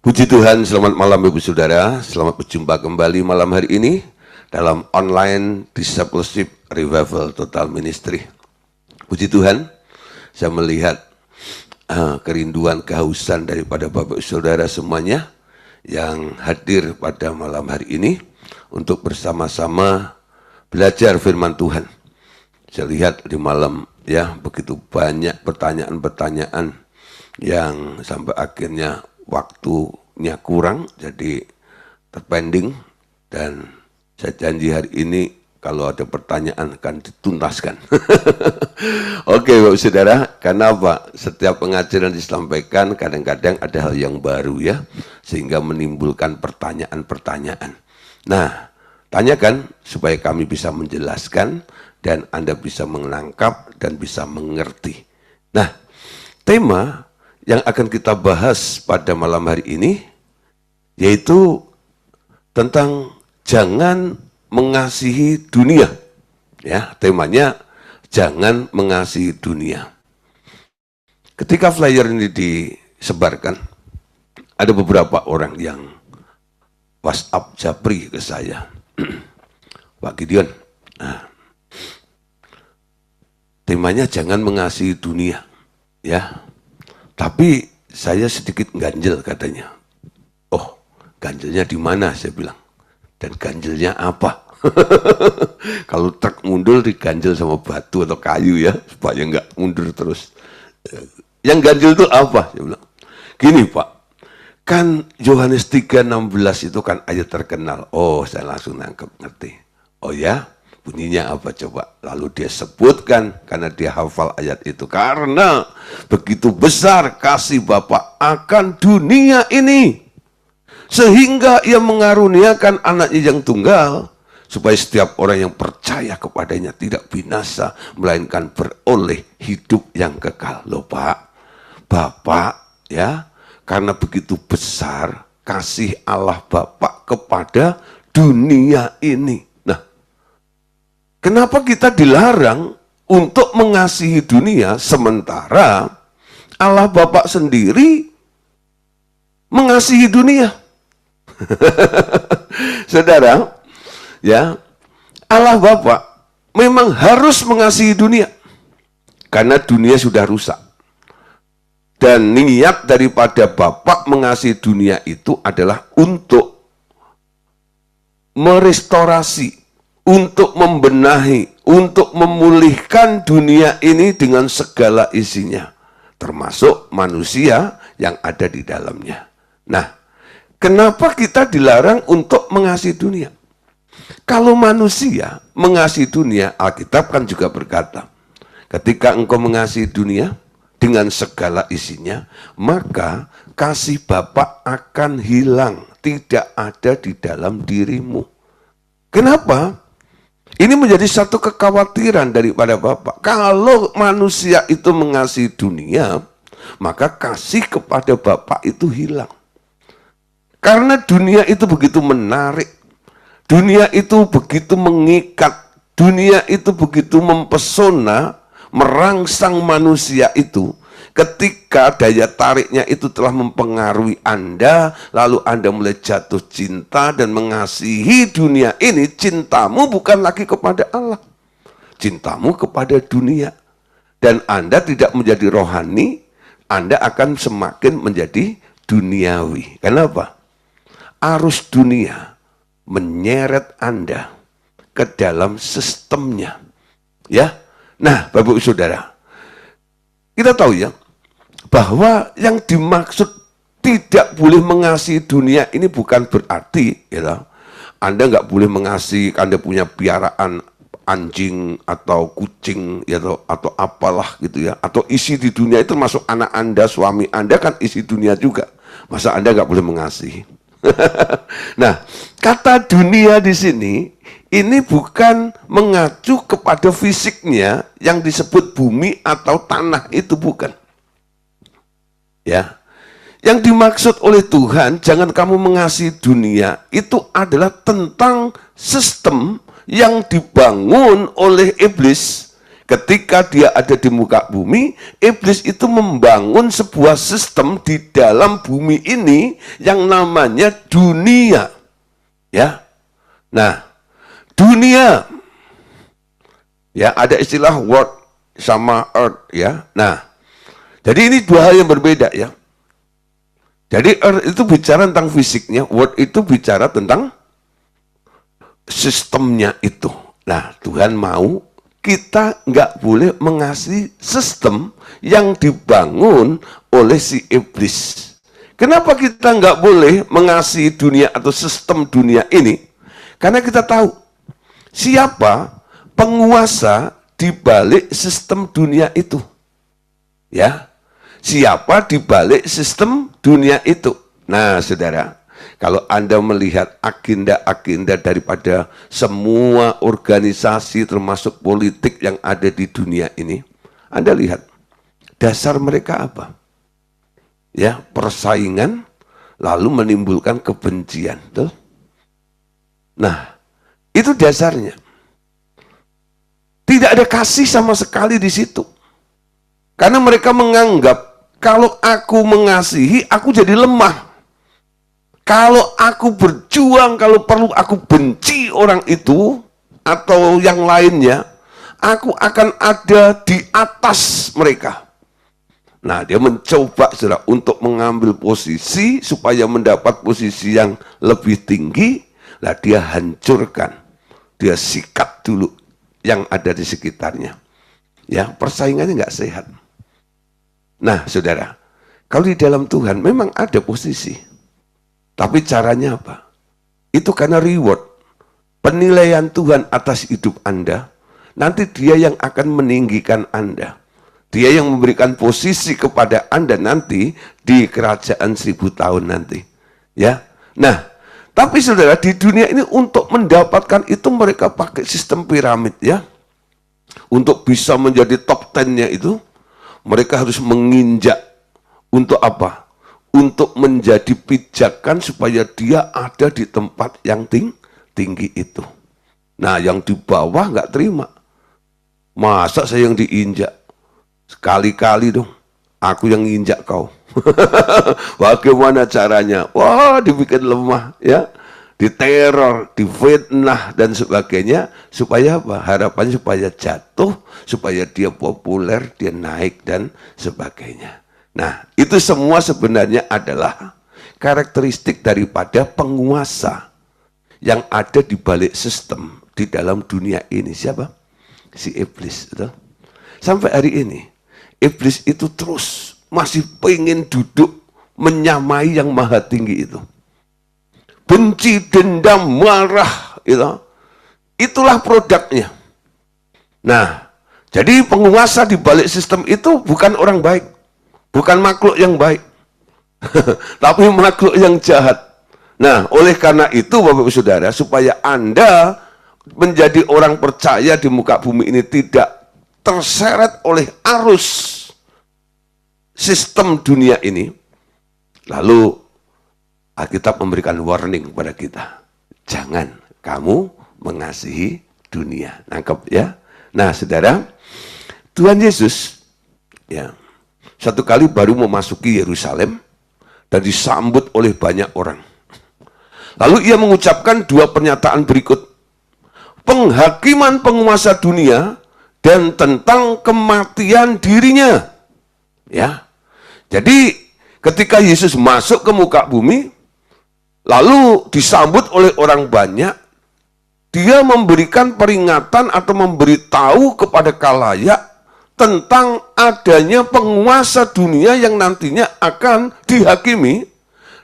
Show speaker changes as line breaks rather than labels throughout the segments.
Puji Tuhan, selamat malam Ibu Saudara. Selamat berjumpa kembali malam hari ini dalam online Discipleship Revival Total Ministry. Puji Tuhan, saya melihat kerinduan, kehausan daripada Bapak Saudara semuanya yang hadir pada malam hari ini untuk bersama-sama belajar firman Tuhan. Saya lihat di malam ya begitu banyak pertanyaan-pertanyaan yang sampai akhirnya waktunya kurang, jadi terpending, dan saya janji hari ini kalau ada pertanyaan akan dituntaskan. Oke Bapak Saudara, karena apa? Setiap pengajaran disampaikan kadang-kadang ada hal yang baru ya, sehingga menimbulkan pertanyaan-pertanyaan. Nah, tanyakan supaya kami bisa menjelaskan dan Anda bisa menangkap dan bisa mengerti. Nah, tema yang akan kita bahas pada malam hari ini yaitu tentang jangan mengasihi dunia. Ya, temanya jangan mengasihi dunia. Ketika flyer ini disebarkan, ada beberapa orang yang WhatsApp japri ke saya. Pak Gideon, temanya jangan mengasihi dunia. Ya. Tapi saya sedikit ganjel katanya. Oh, ganjelnya di mana? Saya bilang. Dan ganjelnya apa? Kalau truk mundur diganjel sama batu atau kayu ya, supaya nggak mundur terus. Yang ganjel itu apa? Saya bilang. Gini Pak, kan Yohanes 3:16 itu kan ayat terkenal. Oh, saya langsung ngerti. Oh ya? Bunyinya apa coba? Lalu dia sebutkan karena dia hafal ayat itu. Karena begitu besar kasih Bapa akan dunia ini, sehingga ia mengaruniakan anaknya yang tunggal, supaya setiap orang yang percaya kepadanya tidak binasa, melainkan beroleh hidup yang kekal. Loh Pak, Bapak ya, karena begitu besar kasih Allah Bapa kepada dunia ini. Kenapa kita dilarang untuk mengasihi dunia sementara Allah Bapa sendiri mengasihi dunia? Saudara, ya, Allah Bapa memang harus mengasihi dunia karena dunia sudah rusak. Dan niat daripada Bapa mengasihi dunia itu adalah untuk merestorasi, untuk membenahi, untuk memulihkan dunia ini dengan segala isinya, termasuk manusia yang ada di dalamnya. Nah, kenapa kita dilarang untuk mengasihi dunia? Kalau manusia mengasihi dunia, Alkitab kan juga berkata, ketika engkau mengasihi dunia dengan segala isinya, maka kasih Bapa akan hilang, tidak ada di dalam dirimu. Kenapa? Ini menjadi satu kekhawatiran daripada Bapa. Kalau manusia itu mengasihi dunia, maka kasih kepada Bapa itu hilang. Karena dunia itu begitu menarik, dunia itu begitu mengikat, dunia itu begitu mempesona, merangsang manusia itu. Ketika daya tariknya itu telah mempengaruhi Anda, lalu Anda mulai jatuh cinta dan mengasihi dunia ini, cintamu bukan lagi kepada Allah, cintamu kepada dunia. Dan Anda tidak menjadi rohani, Anda akan semakin menjadi duniawi. Kenapa? Arus dunia menyeret Anda ke dalam sistemnya. Ya, nah Bapak Saudara, kita tahu ya, bahwa yang dimaksud tidak boleh mengasihi dunia ini bukan berarti ya, Anda nggak boleh mengasihi, Anda punya piaraan anjing atau kucing ya, atau apalah gitu ya, atau isi di dunia itu termasuk anak Anda, suami Anda kan isi dunia juga. Masa Anda nggak boleh mengasihi? Nah, kata dunia di sini ini bukan mengacu kepada fisiknya yang disebut bumi atau tanah, itu bukan. Ya, yang dimaksud oleh Tuhan, jangan kamu mengasihi dunia, itu adalah tentang sistem yang dibangun oleh iblis ketika dia ada di muka bumi, iblis itu membangun sebuah sistem di dalam bumi ini yang namanya dunia. Ya. Nah, dunia. Ya, ada istilah world sama earth ya. Nah, jadi ini dua hal yang berbeda ya. Jadi earth itu bicara tentang fisiknya, world itu bicara tentang sistemnya itu. Nah, Tuhan mau kita nggak boleh mengasihi sistem yang dibangun oleh si iblis. Kenapa kita nggak boleh mengasihi dunia atau sistem dunia ini? Karena kita tahu siapa penguasa di balik sistem dunia itu. Ya, siapa di balik sistem dunia itu? Nah, saudara, kalau Anda melihat agenda-agenda daripada semua organisasi termasuk politik yang ada di dunia ini, Anda lihat dasar mereka apa? Ya, persaingan lalu menimbulkan kebencian, betul? Nah, itu dasarnya. Tidak ada kasih sama sekali di situ. Karena mereka menganggap kalau aku mengasihi, aku jadi lemah. Kalau aku berjuang, kalau perlu aku benci orang itu atau yang lainnya, aku akan ada di atas mereka. Nah, dia mencoba saudara untuk mengambil posisi supaya mendapat posisi yang lebih tinggi. Nah, dia hancurkan, dia sikat dulu yang ada di sekitarnya. Ya, persaingannya nggak sehat. Nah, saudara, kalau di dalam Tuhan memang ada posisi. Tapi caranya apa? Itu karena reward. Penilaian Tuhan atas hidup Anda. Nanti dia yang akan meninggikan Anda. Dia yang memberikan posisi kepada Anda nanti di kerajaan 1000 tahun nanti. Ya. Nah, tapi saudara, di dunia ini untuk mendapatkan itu mereka pakai sistem piramid ya. Untuk bisa menjadi top 10-nya itu, mereka harus menginjak. Untuk apa? Untuk menjadi pijakan supaya dia ada di tempat yang tinggi itu. Nah, yang di bawah nggak terima. Masa saya yang diinjak? Sekali-kali dong, aku yang injak kau. Bagaimana caranya? Wah, dibikin lemah ya, diteror, difitnah dan sebagainya. Supaya apa? Harapannya supaya jatuh, supaya dia populer, dia naik dan sebagainya. Nah, itu semua sebenarnya adalah karakteristik daripada penguasa yang ada di balik sistem di dalam dunia ini. Siapa? Si iblis. Betul? Sampai hari ini, iblis itu terus masih pengen duduk menyamai yang maha tinggi itu. Benci, dendam, marah. Itulah produknya. Nah, jadi penguasa di balik sistem itu bukan orang baik. Bukan makhluk yang baik, tapi makhluk yang jahat. Nah, oleh karena itu Bapak-Ibu Saudara, supaya Anda menjadi orang percaya di muka bumi ini tidak terseret oleh arus sistem dunia ini, lalu Alkitab memberikan warning kepada kita. Jangan kamu mengasihi dunia. Nangkep ya? Nah, saudara, Tuhan Yesus, ya, satu kali baru memasuki Yerusalem dan disambut oleh banyak orang. Lalu ia mengucapkan dua pernyataan berikut. Penghakiman penguasa dunia dan tentang kematian dirinya. Ya. Jadi ketika Yesus masuk ke muka bumi, lalu disambut oleh orang banyak, dia memberikan peringatan atau memberitahu kepada khalayak tentang adanya penguasa dunia yang nantinya akan dihakimi.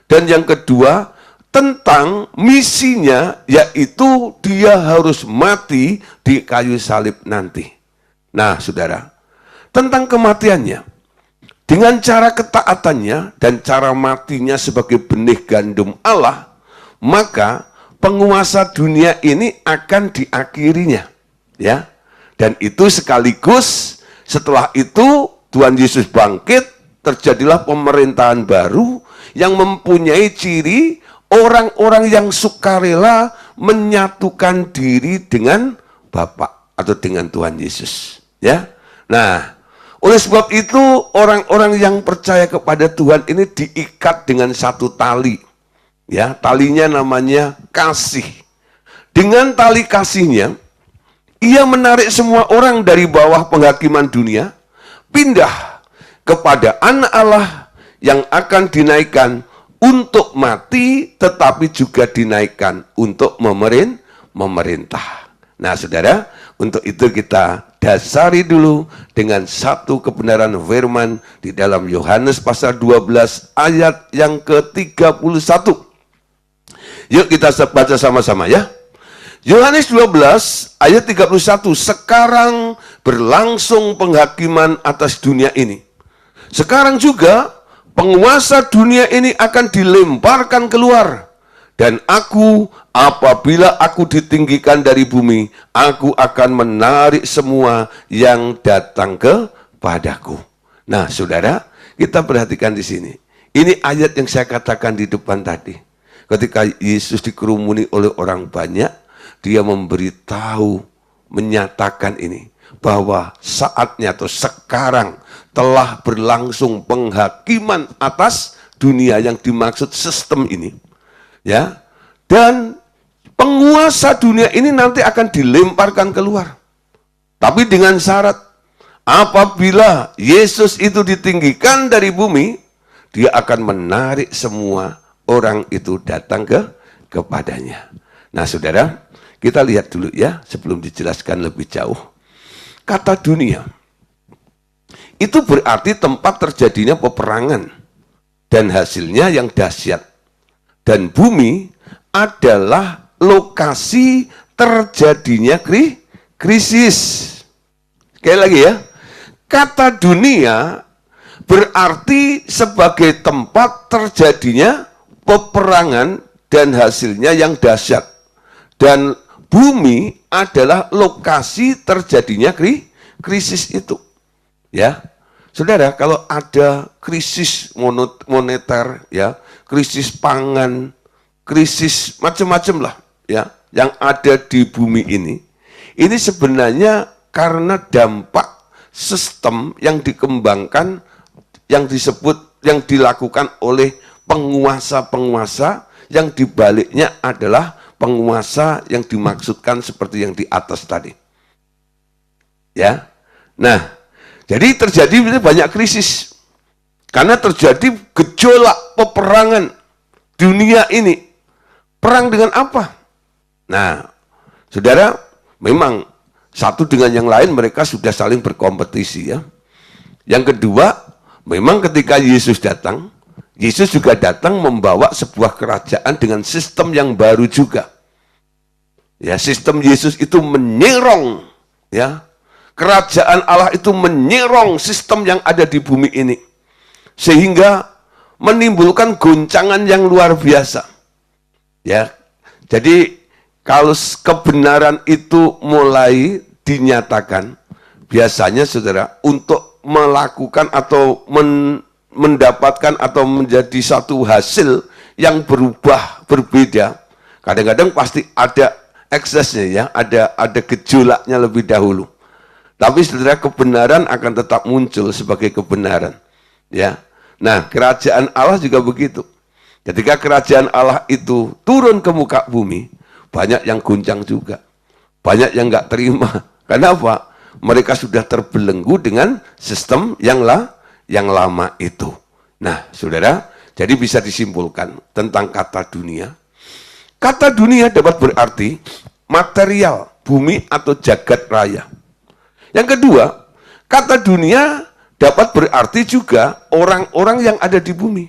Dan yang kedua, tentang misinya, yaitu dia harus mati di kayu salib nanti. Nah, saudara, tentang kematiannya, dengan cara ketaatannya dan cara matinya sebagai benih gandum Allah, maka penguasa dunia ini akan diakhirinya. Ya, dan itu sekaligus setelah itu Tuhan Yesus bangkit, terjadilah pemerintahan baru yang mempunyai ciri orang-orang yang sukarela menyatukan diri dengan Bapa atau dengan Tuhan Yesus. Ya. Nah, oleh sebab itu orang-orang yang percaya kepada Tuhan ini diikat dengan satu tali. Ya, talinya namanya kasih. Dengan tali kasihnya, ia menarik semua orang dari bawah penghakiman dunia, pindah kepada anak Allah yang akan dinaikkan untuk mati, tetapi juga dinaikkan untuk memerintah. Nah, saudara, untuk itu kita dasari dulu dengan satu kebenaran firman di dalam Yohanes pasal 12 ayat yang ke-31. Yuk kita baca sama-sama ya. Yohanes 12 ayat 31, sekarang berlangsung penghakiman atas dunia ini. Sekarang juga penguasa dunia ini akan dilemparkan keluar. Dan aku, apabila aku ditinggikan dari bumi, aku akan menarik semua yang datang kepadaku. Nah, saudara, kita perhatikan di sini. Ini ayat yang saya katakan di depan tadi. Ketika Yesus dikerumuni oleh orang banyak, dia memberitahu, menyatakan ini, bahwa saatnya atau sekarang telah berlangsung penghakiman atas dunia yang dimaksud sistem ini. Ya, dan penguasa dunia ini nanti akan dilemparkan keluar. Tapi dengan syarat, apabila Yesus itu ditinggikan dari bumi, dia akan menarik semua orang itu datang kepadanya. Nah, saudara, kita lihat dulu ya, sebelum dijelaskan lebih jauh. Kata dunia, itu berarti tempat terjadinya peperangan, dan hasilnya yang dahsyat. Dan bumi adalah lokasi terjadinya krisis. Sekali lagi ya, kata dunia berarti sebagai tempat terjadinya peperangan dan hasilnya yang dahsyat. Dan bumi adalah lokasi terjadinya krisis itu. Ya, saudara, kalau ada krisis moneter, ya, krisis pangan, krisis macam-macam lah, ya, yang ada di bumi ini sebenarnya karena dampak sistem yang dikembangkan, yang disebut, yang dilakukan oleh penguasa-penguasa, yang dibaliknya adalah penguasa yang dimaksudkan seperti yang di atas tadi. Ya, nah, jadi terjadi banyak krisis. Karena terjadi gejolak peperangan dunia ini. Perang dengan apa? Nah, saudara, memang satu dengan yang lain mereka sudah saling berkompetisi ya. Yang kedua, memang ketika Yesus datang, Yesus juga datang membawa sebuah kerajaan dengan sistem yang baru juga. Ya, sistem Yesus itu menyerong, ya. Kerajaan Allah itu menyerong sistem yang ada di bumi ini. Sehingga menimbulkan goncangan yang luar biasa. Ya. Jadi kalau kebenaran itu mulai dinyatakan, biasanya saudara, untuk melakukan atau mendapatkan atau menjadi satu hasil yang berubah, berbeda, kadang-kadang pasti ada eksesnya ya, ada gejolaknya lebih dahulu. Tapi saudara, kebenaran akan tetap muncul sebagai kebenaran. Ya. Nah, kerajaan Allah juga begitu. Ketika kerajaan Allah itu turun ke muka bumi, banyak yang goncang juga. Banyak yang nggak terima. Kenapa? Mereka sudah terbelenggu dengan sistem yang lama itu. Nah, saudara, jadi bisa disimpulkan tentang kata dunia. Kata dunia dapat berarti material, bumi atau jagat raya. Yang kedua, kata dunia dapat berarti juga orang-orang yang ada di bumi.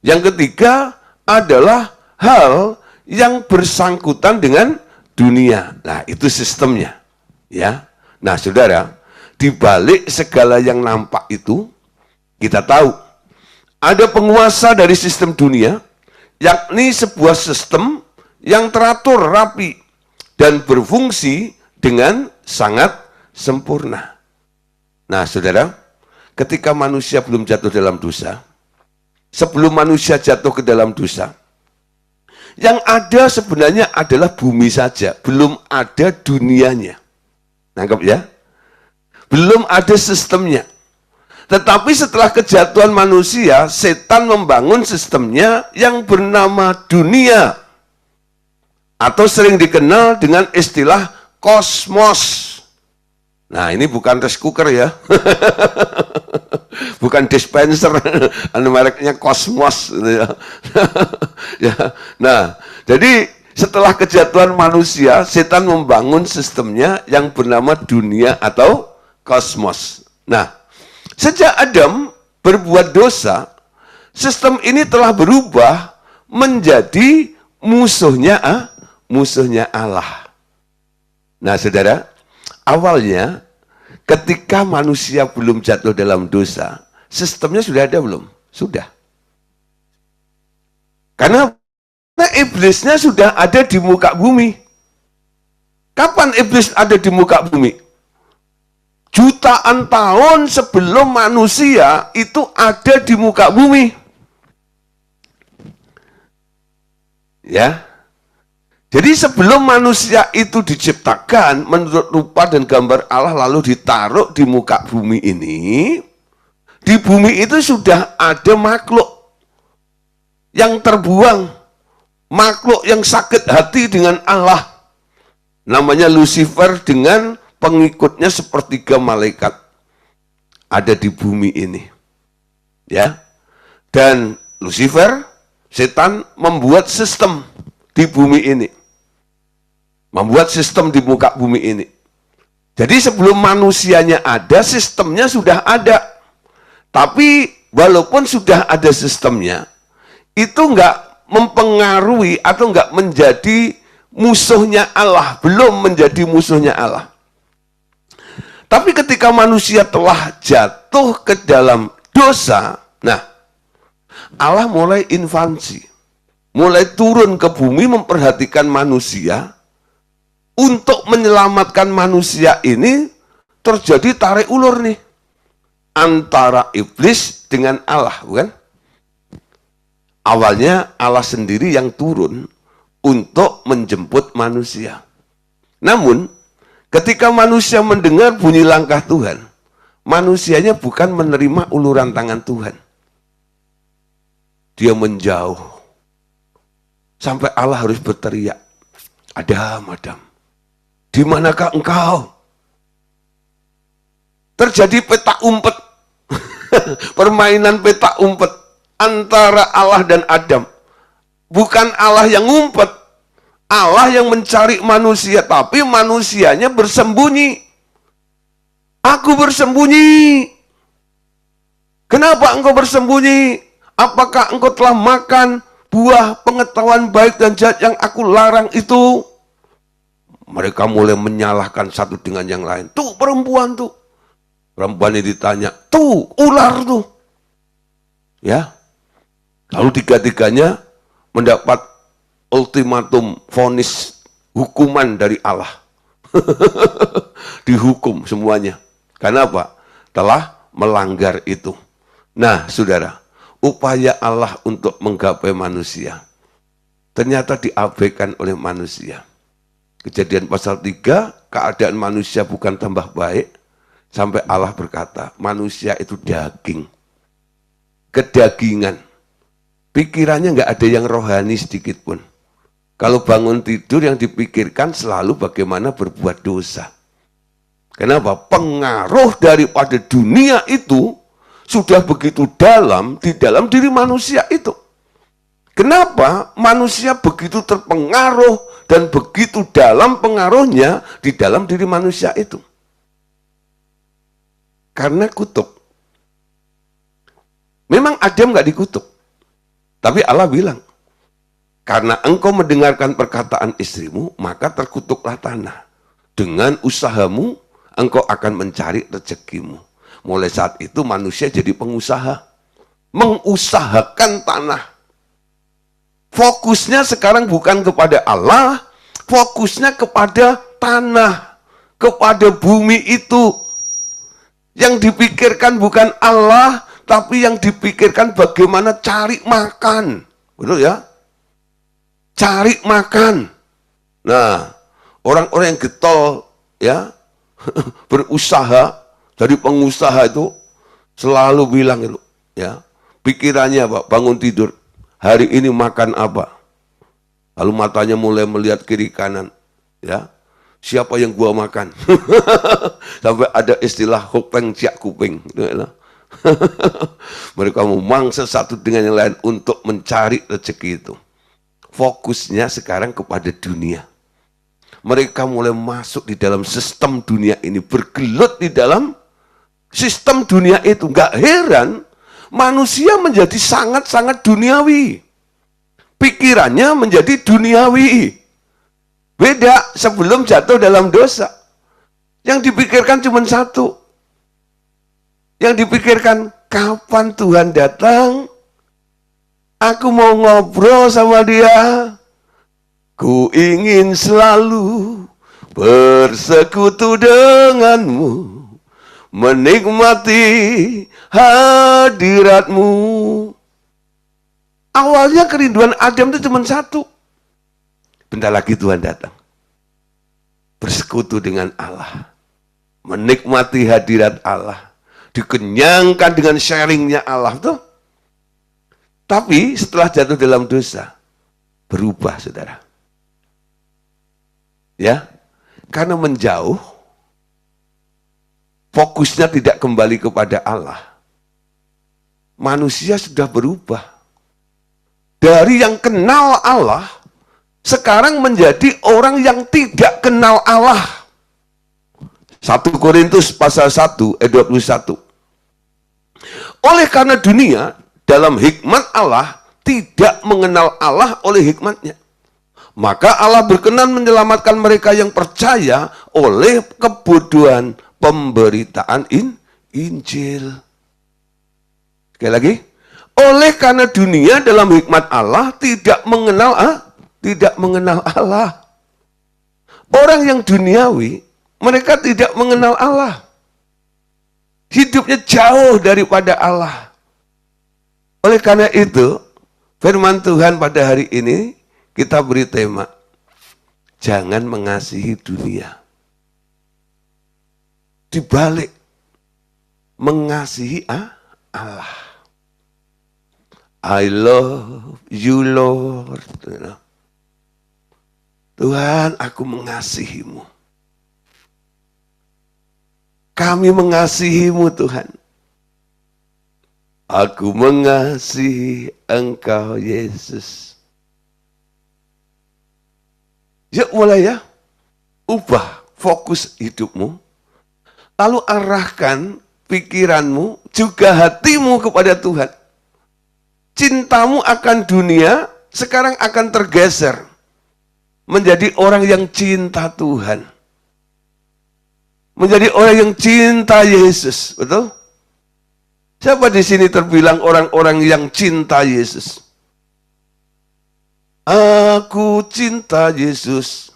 Yang ketiga adalah hal yang bersangkutan dengan dunia. Nah, itu sistemnya. Ya. Nah, saudara, di balik segala yang nampak itu, kita tahu ada penguasa dari sistem dunia, yakni sebuah sistem yang teratur rapi dan berfungsi dengan sangat sempurna. Nah, saudara, ketika manusia belum jatuh dalam dosa, sebelum manusia jatuh ke dalam dosa, yang ada sebenarnya adalah bumi saja, belum ada dunianya. Nangkep ya? Belum ada sistemnya. Tetapi setelah kejatuhan manusia, setan membangun sistemnya yang bernama dunia. Atau sering dikenal dengan istilah kosmos. Nah, ini bukan rice cooker ya. Bukan dispenser. Mereknya kosmos. Ya. Nah, jadi setelah kejatuhan manusia, setan membangun sistemnya yang bernama dunia atau kosmos. Nah, sejak Adam berbuat dosa, sistem ini telah berubah menjadi musuhnya Allah. Nah, saudara, awalnya ketika manusia belum jatuh dalam dosa, sistemnya sudah ada belum? Sudah. Karena iblisnya sudah ada di muka bumi. Kapan iblis ada di muka bumi? Jutaan tahun sebelum manusia itu ada di muka bumi. Ya. Jadi sebelum manusia itu diciptakan menurut rupa dan gambar Allah lalu ditaruh di muka bumi ini, di bumi itu sudah ada makhluk yang terbuang, makhluk yang sakit hati dengan Allah. Namanya Lucifer dengan pengikutnya sepertiga malaikat ada di bumi ini. Ya. Dan Lucifer, setan membuat sistem di bumi ini. Membuat sistem di muka bumi ini. Jadi sebelum manusianya ada, sistemnya sudah ada. Tapi walaupun sudah ada sistemnya, itu enggak mempengaruhi atau enggak menjadi musuhnya Allah, belum menjadi musuhnya Allah. Tapi ketika manusia telah jatuh ke dalam dosa, nah, Allah mulai invasi, mulai turun ke bumi memperhatikan manusia. Untuk menyelamatkan manusia ini terjadi tarik ulur nih antara iblis dengan Allah, bukan? Awalnya Allah sendiri yang turun untuk menjemput manusia. Namun ketika manusia mendengar bunyi langkah Tuhan, manusianya bukan menerima uluran tangan Tuhan. Dia menjauh. Sampai Allah harus berteriak, Adam, Adam, di manakah engkau? Terjadi petak umpet. Permainan petak umpet antara Allah dan Adam. Bukan Allah yang ngumpet, Allah yang mencari manusia, tapi manusianya bersembunyi. Aku bersembunyi. Kenapa engkau bersembunyi? Apakah engkau telah makan buah pengetahuan baik dan jahat yang aku larang itu? Mereka mulai menyalahkan satu dengan yang lain. Tuh perempuan tuh. Perempuan ini ditanya, tuh ular tuh. Ya. Lalu tiga-tiganya mendapat ultimatum vonis hukuman dari Allah. Dihukum semuanya. Karena apa? Telah melanggar itu. Nah, saudara, upaya Allah untuk menggapai manusia ternyata diabaikan oleh manusia. Kejadian pasal 3, keadaan manusia bukan tambah baik, sampai Allah berkata, manusia itu daging. Kedagingan. Pikirannya nggak ada yang rohani sedikit pun. Kalau bangun tidur yang dipikirkan selalu bagaimana berbuat dosa. Kenapa? Pengaruh daripada dunia itu sudah begitu dalam di dalam diri manusia itu. Kenapa manusia begitu terpengaruh dan begitu dalam pengaruhnya di dalam diri manusia itu? Karena kutuk. Memang Adam nggak dikutuk. Tapi Allah bilang, karena engkau mendengarkan perkataan istrimu, maka terkutuklah tanah. Dengan usahamu, engkau akan mencari rezekimu. Mulai saat itu manusia jadi pengusaha. Mengusahakan tanah. Fokusnya sekarang bukan kepada Allah, fokusnya kepada tanah, kepada bumi itu. Yang dipikirkan bukan Allah, tapi yang dipikirkan bagaimana cari makan. Betul ya? Cari makan. Nah, orang-orang yang getol ya, berusaha Jadi pengusaha itu selalu bilang itu, ya, pikirannya apa? Bangun tidur, hari ini makan apa? Lalu matanya mulai melihat kiri kanan, ya. Siapa yang gua makan? Sampai ada istilah hopeng ciak kuping. Mereka memangsa satu dengan yang lain untuk mencari rezeki itu. Fokusnya sekarang kepada dunia. Mereka mulai masuk di dalam sistem dunia ini, bergelut di dalam sistem dunia itu. Gak heran manusia menjadi sangat-sangat duniawi. Pikirannya menjadi duniawi. Beda sebelum jatuh dalam dosa. Yang dipikirkan cuma satu. Yang dipikirkan, kapan Tuhan datang? Aku mau ngobrol sama dia. Ku ingin selalu bersekutu denganmu, menikmati hadiratmu. Awalnya kerinduan Adam itu cuma satu. Bentar lagi Tuhan datang. Bersekutu dengan Allah. Menikmati hadirat Allah. Dikenyangkan dengan sharingnya Allah tuh. Tapi setelah jatuh dalam dosa, berubah saudara. Ya, karena menjauh, fokusnya tidak kembali kepada Allah. Manusia sudah berubah. Dari yang kenal Allah, sekarang menjadi orang yang tidak kenal Allah. 1 Korintus pasal 1 ayat 21. Oleh karena dunia dalam hikmat Allah tidak mengenal Allah oleh hikmatnya, maka Allah berkenan menyelamatkan mereka yang percaya oleh kebodohan pemberitaan Injil. Sekali lagi, oleh karena dunia dalam hikmat Allah tidak mengenal Allah. Orang yang duniawi, mereka tidak mengenal Allah. Hidupnya jauh daripada Allah. Oleh karena itu, firman Tuhan pada hari ini kita beri tema, jangan mengasihi dunia. Dibalik, mengasihi Allah. I love you Lord. Tuhan, aku mengasihimu. Kami mengasihimu Tuhan. Aku mengasihi Engkau Yesus. Yuk mulai ya, ubah fokus hidupmu, lalu arahkan pikiranmu, juga hatimu kepada Tuhan. Cintamu akan dunia sekarang akan tergeser menjadi orang yang cinta Tuhan. Menjadi orang yang cinta Yesus, betul? Siapa di sini terbilang orang-orang yang cinta Yesus? Aku cinta Yesus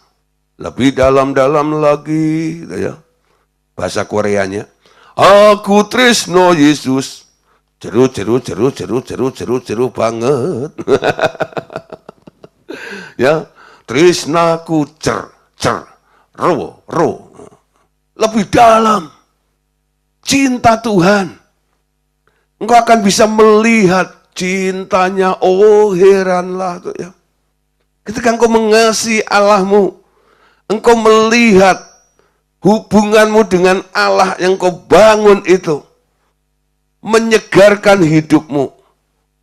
lebih dalam-dalam lagi, gitu ya. Bahasa Koreanya. Aku tresno Yesus. Jeru banget. Ya, tresnaku ro. Lebih dalam. Cinta Tuhan. Engkau akan bisa melihat cintanya. Oh, heranlah tuh ya. Ketika engkau mengasihi Allahmu, engkau melihat hubunganmu dengan Allah yang kau bangun itu menyegarkan hidupmu,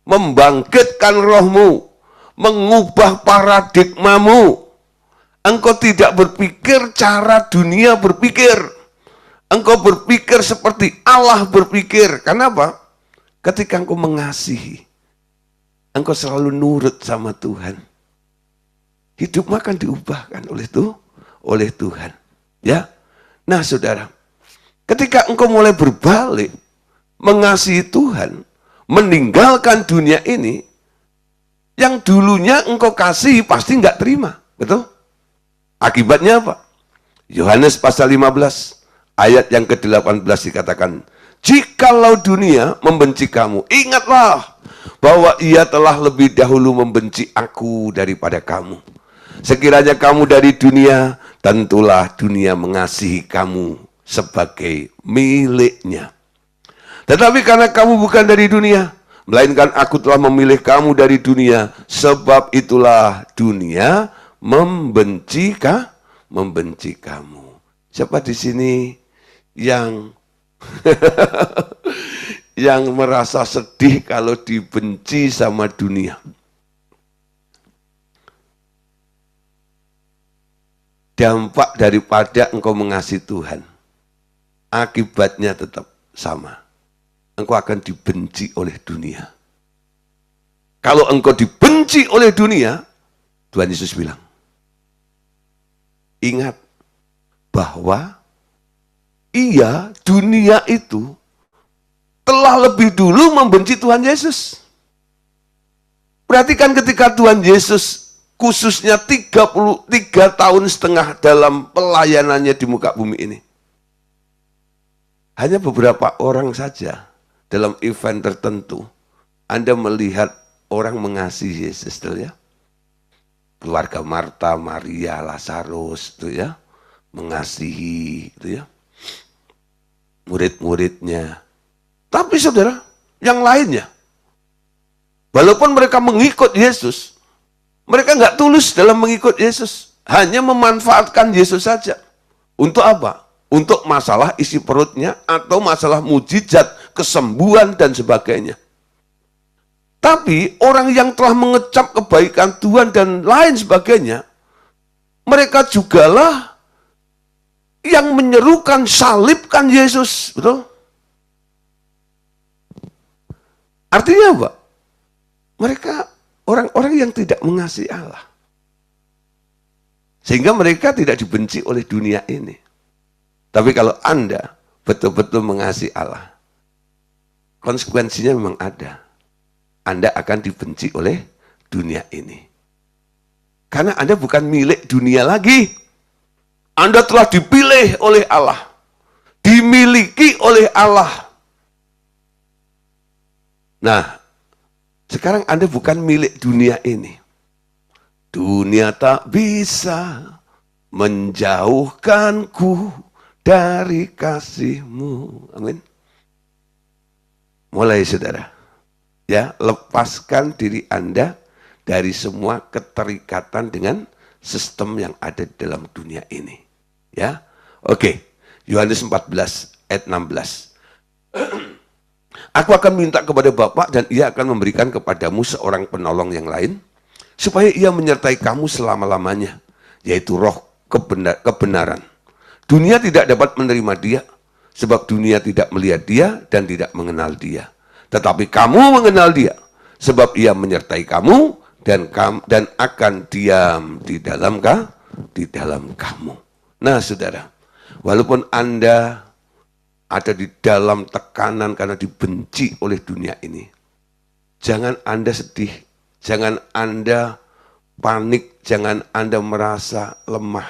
membangkitkan rohmu, mengubah paradigmamu. Engkau tidak berpikir cara dunia berpikir. Engkau berpikir seperti Allah berpikir. Kenapa? Ketika engkau mengasihi, engkau selalu nurut sama Tuhan. Hidupmu akan diubahkan oleh Tuhan. Ya. Nah, saudara, ketika engkau mulai berbalik, mengasihi Tuhan, meninggalkan dunia ini, yang dulunya engkau kasih pasti nggak terima, betul? Akibatnya apa? Yohanes pasal 15, ayat yang ke-18 dikatakan, jikalau dunia membenci kamu, ingatlah bahwa ia telah lebih dahulu membenci aku daripada kamu. Sekiranya kamu dari dunia, tentulah dunia mengasihi kamu sebagai miliknya. Tetapi karena kamu bukan dari dunia, melainkan aku telah memilih kamu dari dunia, sebab itulah dunia membenci kamu. Siapa di sini yang yang merasa sedih kalau dibenci sama dunia? Dampak daripada engkau mengasihi Tuhan, akibatnya tetap sama. Engkau akan dibenci oleh dunia. Kalau engkau dibenci oleh dunia, Tuhan Yesus bilang, ingat bahwa dunia itu telah lebih dulu membenci Tuhan Yesus. Perhatikan ketika Tuhan Yesus khususnya 33 tahun setengah dalam pelayanannya di muka bumi ini. Hanya beberapa orang saja dalam event tertentu Anda melihat orang mengasihi Yesus, ya. Keluarga Marta, Maria, Lazarus, itu ya, mengasihi, itu ya, murid-muridnya. Tapi saudara, yang lainnya, walaupun mereka mengikut Yesus, mereka nggak tulus dalam mengikut Yesus, hanya memanfaatkan Yesus saja. Untuk apa? Untuk masalah isi perutnya atau masalah mujizat, kesembuhan dan sebagainya. Tapi orang yang telah mengecap kebaikan Tuhan dan lain sebagainya, mereka jugalah yang menyerukan salibkan Yesus, betul? Artinya apa? Mereka orang-orang yang tidak mengasihi Allah. Sehingga mereka tidak dibenci oleh dunia ini. Tapi kalau Anda betul-betul mengasihi Allah, konsekuensinya memang ada. Anda akan dibenci oleh dunia ini. Karena Anda bukan milik dunia lagi. Anda telah dipilih oleh Allah. Dimiliki oleh Allah. Nah, sekarang Anda bukan milik dunia ini. Dunia tak bisa menjauhkanku dari kasih-Mu. Amin. Mulai saudara. Ya, lepaskan diri Anda dari semua keterikatan dengan sistem yang ada di dalam dunia ini. Ya. Oke. Yohanes 14 ayat 16. Aku akan minta kepada Bapa dan Ia akan memberikan kepadamu seorang penolong yang lain, supaya Ia menyertai kamu selama-lamanya, yaitu roh kebenaran. Dunia tidak dapat menerima Dia, sebab dunia tidak melihat Dia dan tidak mengenal Dia. Tetapi kamu mengenal Dia, sebab Ia menyertai kamu dan akan diam di dalam kamu. Nah, saudara, walaupun Anda ada di dalam tekanan karena dibenci oleh dunia ini, jangan Anda sedih, jangan Anda panik, jangan Anda merasa lemah.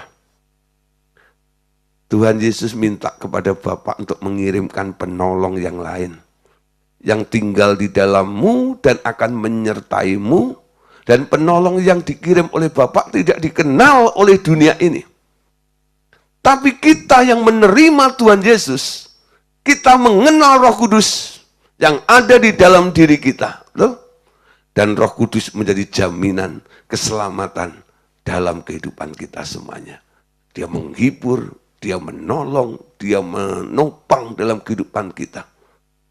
Tuhan Yesus minta kepada Bapa untuk mengirimkan penolong yang lain, yang tinggal di dalammu dan akan menyertaimu, dan penolong yang dikirim oleh Bapa tidak dikenal oleh dunia ini. Tapi kita yang menerima Tuhan Yesus, kita mengenal Roh Kudus yang ada di dalam diri kita. Loh? Dan Roh Kudus menjadi jaminan keselamatan dalam kehidupan kita semuanya. Dia menghibur, Dia menolong, Dia menopang dalam kehidupan kita.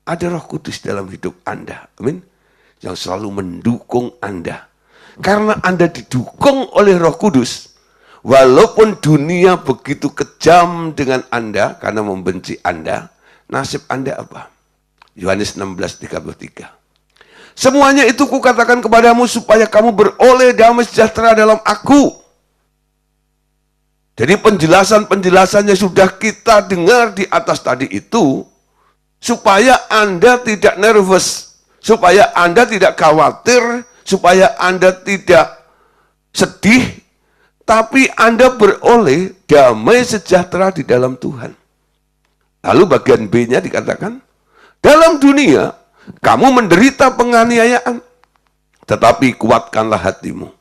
Ada Roh Kudus dalam hidup Anda, amin, yang selalu mendukung Anda. Karena Anda didukung oleh Roh Kudus, walaupun dunia begitu kejam dengan Anda karena membenci Anda, nasib Anda apa? Yohanes 16:33. Semuanya itu kukatakan kepadamu supaya kamu beroleh damai sejahtera dalam aku. Jadi penjelasan-penjelasannya sudah kita dengar di atas tadi itu, supaya Anda tidak nervous, supaya Anda tidak khawatir, supaya Anda tidak sedih, tapi Anda beroleh damai sejahtera di dalam Tuhan. Lalu bagian B-nya dikatakan, dalam dunia kamu menderita penganiayaan, tetapi kuatkanlah hatimu.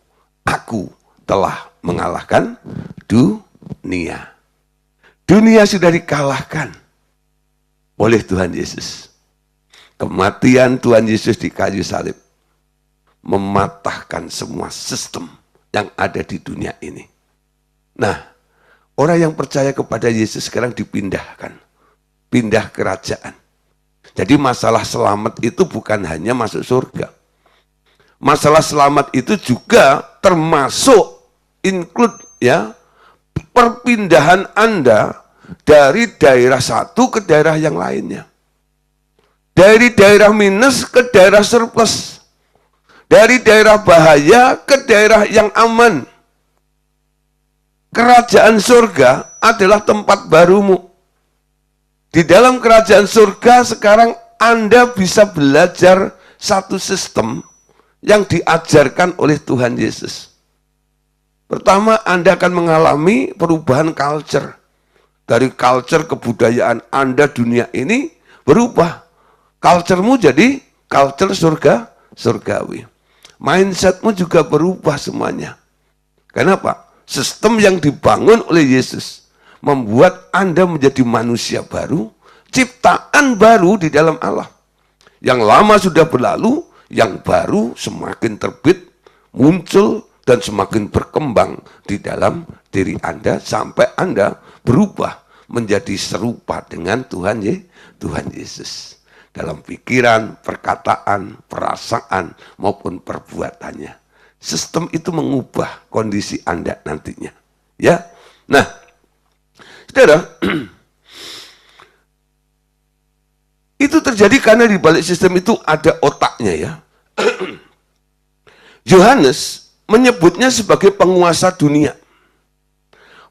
Aku telah mengalahkan dunia. Dunia sudah dikalahkan oleh Tuhan Yesus. Kematian Tuhan Yesus di kayu salib mematahkan semua sistem yang ada di dunia ini. Nah, orang yang percaya kepada Yesus sekarang dipindahkan. Pindah kerajaan. Jadi masalah selamat itu bukan hanya masuk surga. Masalah selamat itu juga termasuk include ya perpindahan Anda dari daerah satu ke daerah yang lainnya. Dari daerah minus ke daerah surplus. Dari daerah bahaya ke daerah yang aman. Kerajaan surga adalah tempat barumu. Di dalam kerajaan surga sekarang Anda bisa belajar satu sistem yang diajarkan oleh Tuhan Yesus. Pertama, Anda akan mengalami perubahan culture. Dari culture kebudayaan Anda dunia ini berubah. Culture-mu jadi culture surgawi. Mindset-mu juga berubah semuanya. Kenapa? Sistem yang dibangun oleh Yesus membuat Anda menjadi manusia baru, ciptaan baru di dalam Allah. Yang lama sudah berlalu, yang baru semakin terbit, muncul, dan semakin berkembang di dalam diri Anda sampai Anda berubah menjadi serupa dengan Tuhan Yesus. Dalam pikiran, perkataan, perasaan, maupun perbuatannya. Sistem itu mengubah kondisi Anda nantinya. Ya, nah, saudara, itu terjadi karena di balik sistem itu ada otaknya ya. Yohanes menyebutnya sebagai penguasa dunia.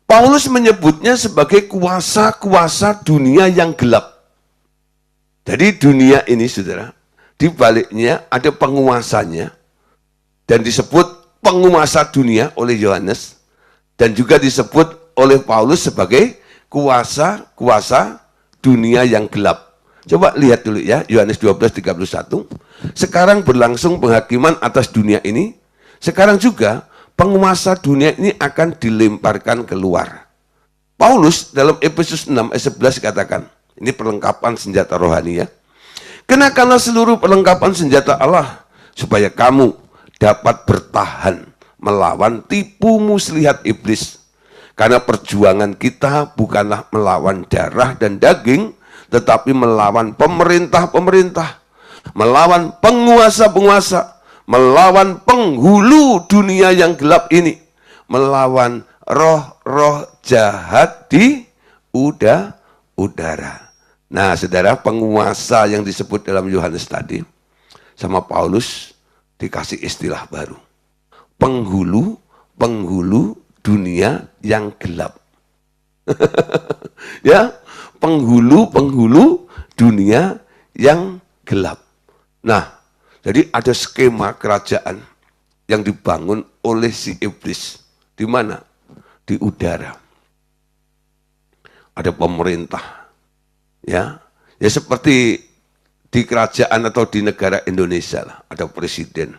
Paulus menyebutnya sebagai kuasa-kuasa dunia yang gelap. Jadi dunia ini, saudara, di baliknya ada penguasanya, dan disebut penguasa dunia oleh Yohanes, dan juga disebut oleh Paulus sebagai kuasa-kuasa dunia yang gelap. Coba lihat dulu ya, Yohanes 12:31. Sekarang berlangsung penghakiman atas dunia ini, sekarang juga penguasa dunia ini akan dilemparkan keluar. Paulus dalam Efesus 6 ayat 11 katakan, ini perlengkapan senjata rohani ya. Kenakanlah seluruh perlengkapan senjata Allah, supaya kamu dapat bertahan melawan tipu muslihat iblis. Karena perjuangan kita bukanlah melawan darah dan daging, tetapi melawan pemerintah-pemerintah, melawan penguasa-penguasa, melawan penghulu dunia yang gelap ini, melawan roh-roh jahat di udara. Nah, saudara, penguasa yang disebut dalam Yohanes tadi sama Paulus dikasih istilah baru. Penghulu dunia yang gelap. Ya, penghulu dunia yang gelap. Nah, jadi ada skema kerajaan yang dibangun oleh si iblis. Di mana? Di udara. Ada pemerintah. Ya seperti di kerajaan atau di negara Indonesia lah, ada presiden,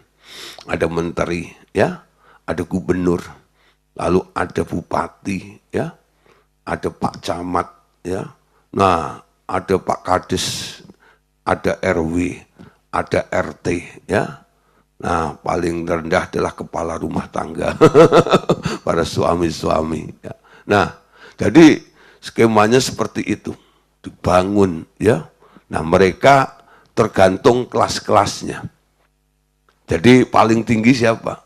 ada menteri, ya, ada gubernur, lalu ada bupati, ya, ada Pak Camat, ya. Nah, ada Pak Kades, ada RW, ada RT, ya. Nah, paling rendah adalah kepala rumah tangga, para suami-suami. Ya. Nah, jadi skemanya seperti itu. Dibangun ya. Nah, mereka tergantung kelas-kelasnya. Jadi paling tinggi siapa?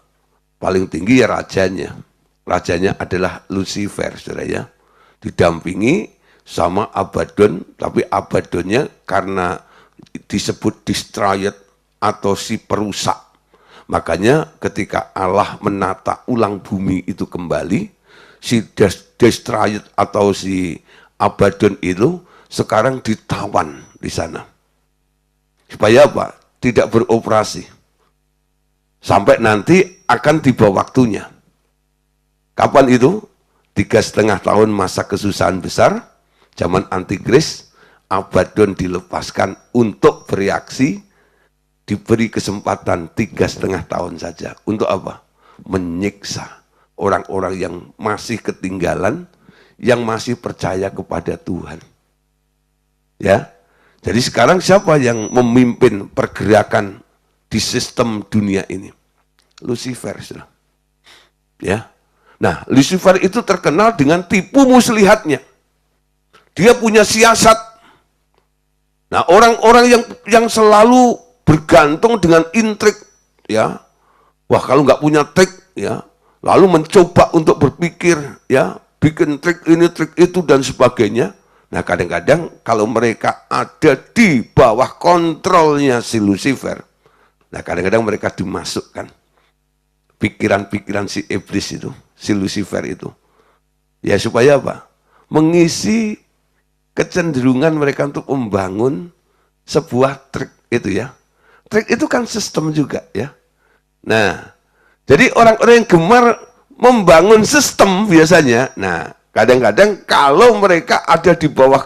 Paling tinggi ya rajanya. Rajanya adalah Lucifer, saudara ya. Didampingi sama Abaddon, tapi Abaddonnya karena disebut destroyer atau si perusak. Makanya ketika Allah menata ulang bumi itu kembali, si destroyer atau si Abaddon itu sekarang ditawan di sana. Supaya apa? Tidak beroperasi. Sampai nanti akan tiba waktunya. Kapan itu? 3,5 tahun masa kesusahan besar, zaman antikris, Abaddon dilepaskan untuk bereaksi, diberi kesempatan 3,5 tahun saja. Untuk apa? Menyiksa orang-orang yang masih ketinggalan, yang masih percaya kepada Tuhan. Ya. Jadi sekarang siapa yang memimpin pergerakan di sistem dunia ini? Lucifer. Ya. Nah, Lucifer itu terkenal dengan tipu muslihatnya. Dia punya siasat. Nah, orang-orang yang selalu bergantung dengan intrik, ya. Wah, kalau nggak punya trik, ya, lalu mencoba untuk berpikir, ya, bikin trik ini, trik itu, dan sebagainya. Nah, kadang-kadang kalau mereka ada di bawah kontrolnya si Lucifer, nah kadang-kadang mereka dimasukkan pikiran-pikiran si iblis itu, si Lucifer itu. Ya supaya apa? Mengisi kecenderungan mereka untuk membangun sebuah trik itu ya. Trik itu kan sistem juga ya. Nah, jadi orang-orang yang gemar membangun sistem biasanya, nah kadang-kadang kalau mereka ada di bawah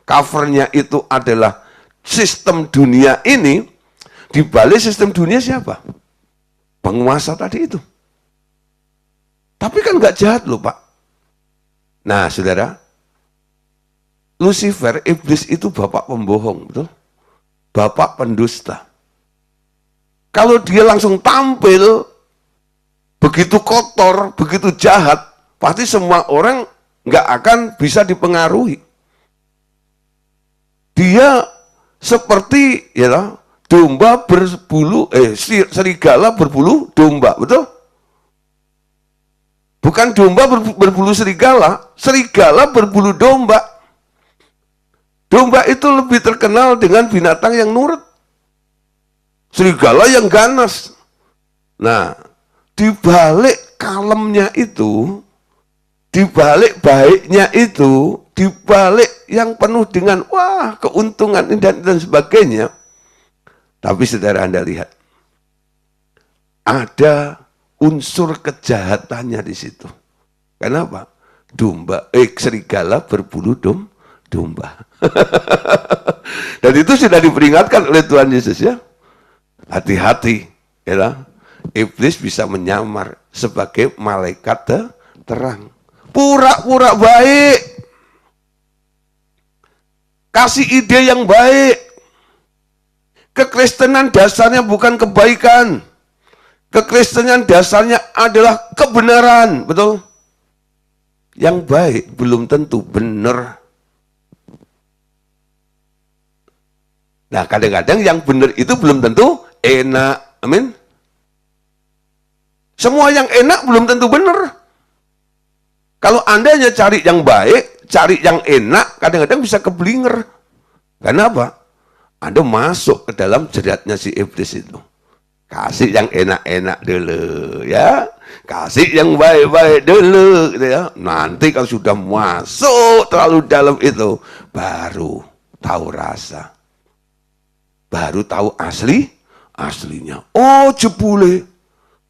covernya itu adalah sistem dunia ini, di balik sistem dunia siapa? Penguasa tadi itu. Tapi kan nggak jahat loh Pak. Nah saudara, Lucifer, iblis itu bapak pembohong, betul? Bapak pendusta. Kalau dia langsung tampil begitu kotor, begitu jahat, pasti semua orang nggak akan bisa dipengaruhi. Dia seperti ya domba berbulu, serigala berbulu domba, betul? Bukan domba berbulu serigala, serigala berbulu domba. Domba itu lebih terkenal dengan binatang yang nurut. Serigala yang ganas. Nah, di balik kalemnya itu, di balik baiknya itu, di balik yang penuh dengan wah keuntungan dan sebagainya. Tapi saudara Anda lihat, ada unsur kejahatannya di situ. Kenapa? Serigala berbulu domba. Dan itu sudah diperingatkan oleh Tuhan Yesus ya. Hati-hati, ya. Iblis bisa menyamar sebagai malaikat terang. Pura-pura baik. Kasih ide yang baik. Kekristenan dasarnya bukan kebaikan. Kekristenan dasarnya adalah kebenaran, betul? Yang baik belum tentu benar. Nah, kadang-kadang yang benar itu belum tentu enak. Amin. Semua yang enak belum tentu benar. Kalau Anda hanya cari yang baik, cari yang enak, kadang-kadang bisa keblinger. Kenapa? Anda masuk ke dalam jeratnya si iblis itu. Kasih yang enak-enak dulu, ya. Kasih yang baik-baik dulu, gitu ya. Nanti kalau sudah masuk terlalu dalam itu, baru tahu rasa. Baru tahu aslinya. Oh jebule.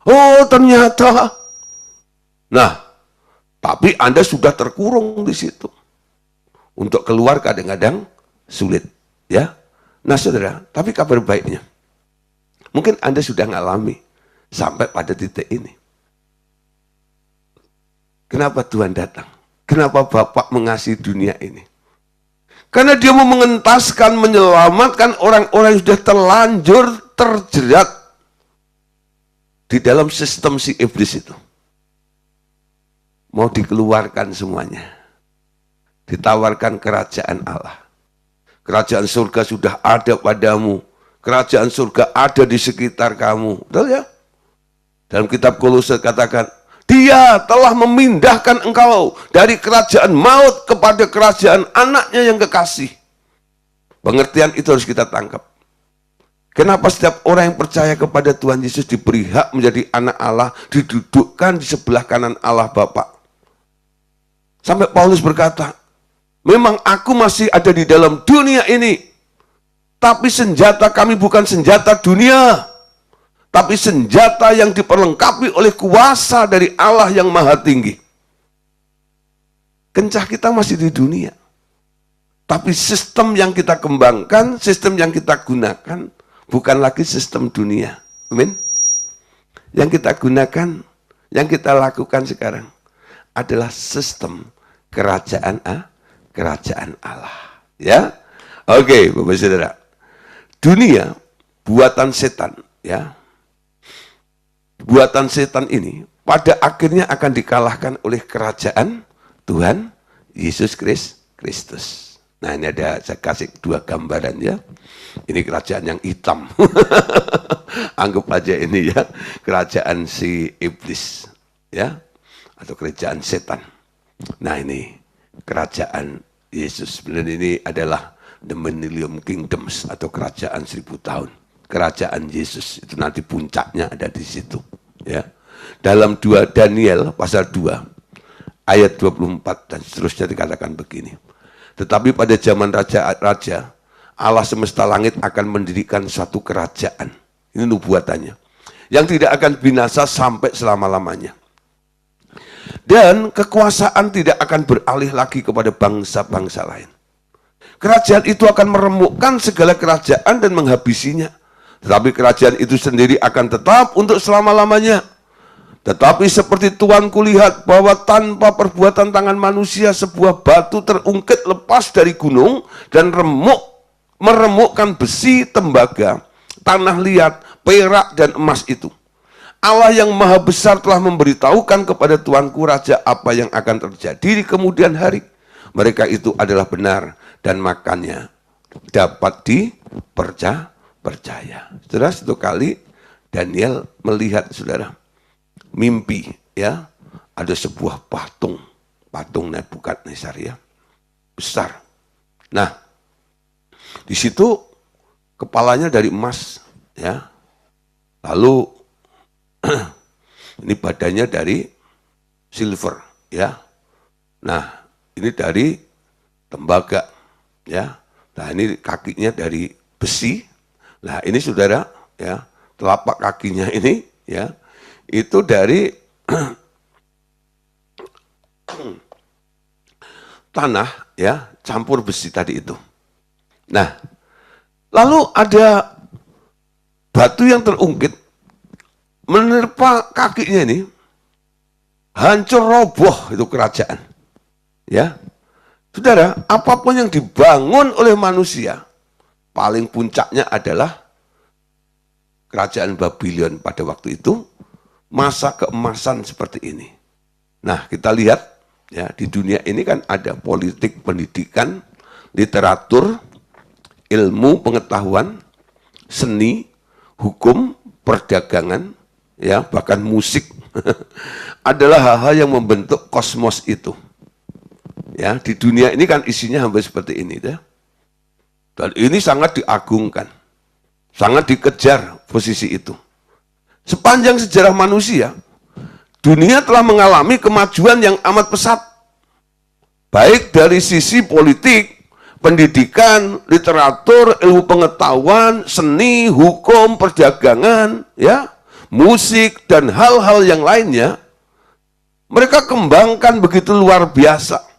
Oh ternyata. Nah, tapi Anda sudah terkurung di situ. Untuk keluar kadang-kadang sulit, ya. Nah saudara, tapi kabar baiknya, mungkin Anda sudah ngalami sampai pada titik ini. Kenapa Tuhan datang? Kenapa Bapak mengasihi dunia ini? Karena dia mau mengentaskan, menyelamatkan orang-orang yang sudah terlanjur terjerat di dalam sistem si iblis itu. Mau dikeluarkan semuanya. Ditawarkan kerajaan Allah. Kerajaan surga sudah ada padamu. Kerajaan surga ada di sekitar kamu. Betul ya? Dalam kitab Kolose katakan, Dia telah memindahkan engkau dari kerajaan maut kepada kerajaan anaknya yang kekasih. Pengertian itu harus kita tangkap. Kenapa setiap orang yang percaya kepada Tuhan Yesus diberi hak menjadi anak Allah, didudukkan di sebelah kanan Allah Bapa. Sampai Paulus berkata, memang aku masih ada di dalam dunia ini, tapi senjata kami bukan senjata dunia, tapi senjata yang diperlengkapi oleh kuasa dari Allah yang maha tinggi. Kencah kita masih di dunia. Tapi sistem yang kita kembangkan, sistem yang kita gunakan, bukan lagi sistem dunia. Amin. Yang kita gunakan, yang kita lakukan sekarang, adalah sistem kerajaan Allah. Ya, oke, Bapak Saudara. Dunia buatan setan, ya. Buatan setan ini pada akhirnya akan dikalahkan oleh kerajaan Tuhan Yesus Kristus. Nah, ini ada, saya kasih dua gambaran ya. Ini kerajaan yang hitam. Anggap aja ini ya, kerajaan si iblis ya, atau kerajaan setan. Nah, ini kerajaan Yesus. Sebenarnya ini adalah the Millennium Kingdoms atau kerajaan 1000 tahun. Kerajaan Yesus itu nanti puncaknya ada di situ ya. Dalam 2 Daniel pasal 2 ayat 24 dan seterusnya dikatakan begini. Tetapi pada zaman raja-raja, Allah semesta langit akan mendirikan suatu kerajaan. Ini nubuatannya. Yang tidak akan binasa sampai selama-lamanya. Dan kekuasaan tidak akan beralih lagi kepada bangsa-bangsa lain. Kerajaan itu akan meremukkan segala kerajaan dan menghabisinya. Tetapi kerajaan itu sendiri akan tetap untuk selama-lamanya. Tetapi seperti Tuhan kulihat bahwa tanpa perbuatan tangan manusia sebuah batu terungkit lepas dari gunung dan meremukkan besi, tembaga, tanah liat, perak dan emas itu. Allah yang maha besar telah memberitahukan kepada Tuanku Raja apa yang akan terjadi di kemudian hari. Mereka itu adalah benar dan makannya dapat dipercaya. Saudara, satu kali Daniel melihat, saudara, mimpi ya, ada sebuah patung Nebukadnezar ya, besar. Nah, di situ kepalanya dari emas ya. Lalu ini badannya dari silver ya. Nah, ini dari tembaga ya. Nah, ini kakinya dari besi. Nah, ini saudara ya, telapak kakinya ini ya, itu dari tanah ya, campur besi tadi itu. Nah, lalu ada batu yang terungkit menerpa kakinya ini, hancur roboh itu kerajaan. Ya. Saudara, apapun yang dibangun oleh manusia, paling puncaknya adalah kerajaan Babylon pada waktu itu, masa keemasan seperti ini. Nah, kita lihat ya, di dunia ini kan ada politik, pendidikan, literatur, ilmu, pengetahuan, seni, hukum, perdagangan, ya, bahkan musik adalah hal-hal yang membentuk kosmos itu. Ya, di dunia ini kan isinya hampir seperti ini ya. Dan ini sangat diagungkan, sangat dikejar posisi itu. Sepanjang sejarah manusia, dunia telah mengalami kemajuan yang amat pesat. Baik dari sisi politik, pendidikan, literatur, ilmu pengetahuan, seni, hukum, perdagangan, ya, musik, dan hal-hal yang lainnya, mereka kembangkan begitu luar biasa.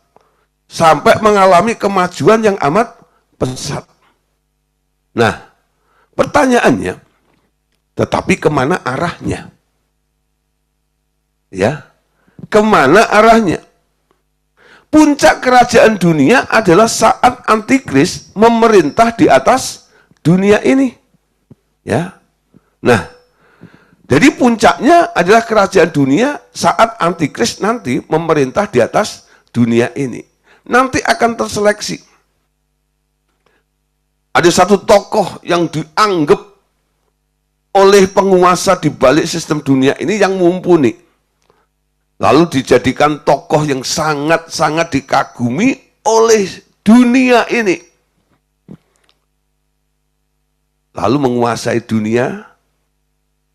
Sampai mengalami kemajuan yang amat pesat. Nah, pertanyaannya, tetapi kemana arahnya? Ya, kemana arahnya? Puncak kerajaan dunia adalah saat antikris memerintah di atas dunia ini. Ya, nah, jadi puncaknya adalah kerajaan dunia saat antikris nanti memerintah di atas dunia ini. Nanti akan terseleksi. Ada satu tokoh yang dianggap oleh penguasa di balik sistem dunia ini yang mumpuni. Lalu dijadikan tokoh yang sangat-sangat dikagumi oleh dunia ini. Lalu menguasai dunia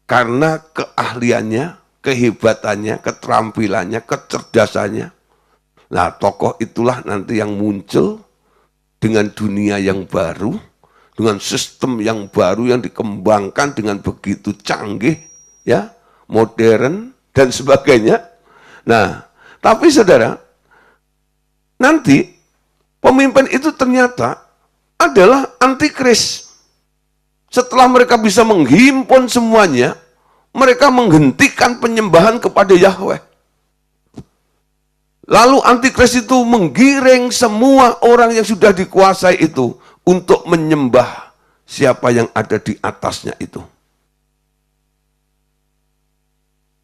karena keahliannya, kehebatannya, keterampilannya, kecerdasannya. Nah, tokoh itulah nanti yang muncul dengan dunia yang baru, dengan sistem yang baru yang dikembangkan dengan begitu canggih, ya, modern, dan sebagainya. Nah, tapi saudara, nanti pemimpin itu ternyata adalah antikris. Setelah mereka bisa menghimpun semuanya, mereka menghentikan penyembahan kepada Yahweh. Lalu antikris itu menggiring semua orang yang sudah dikuasai itu untuk menyembah siapa yang ada di atasnya itu.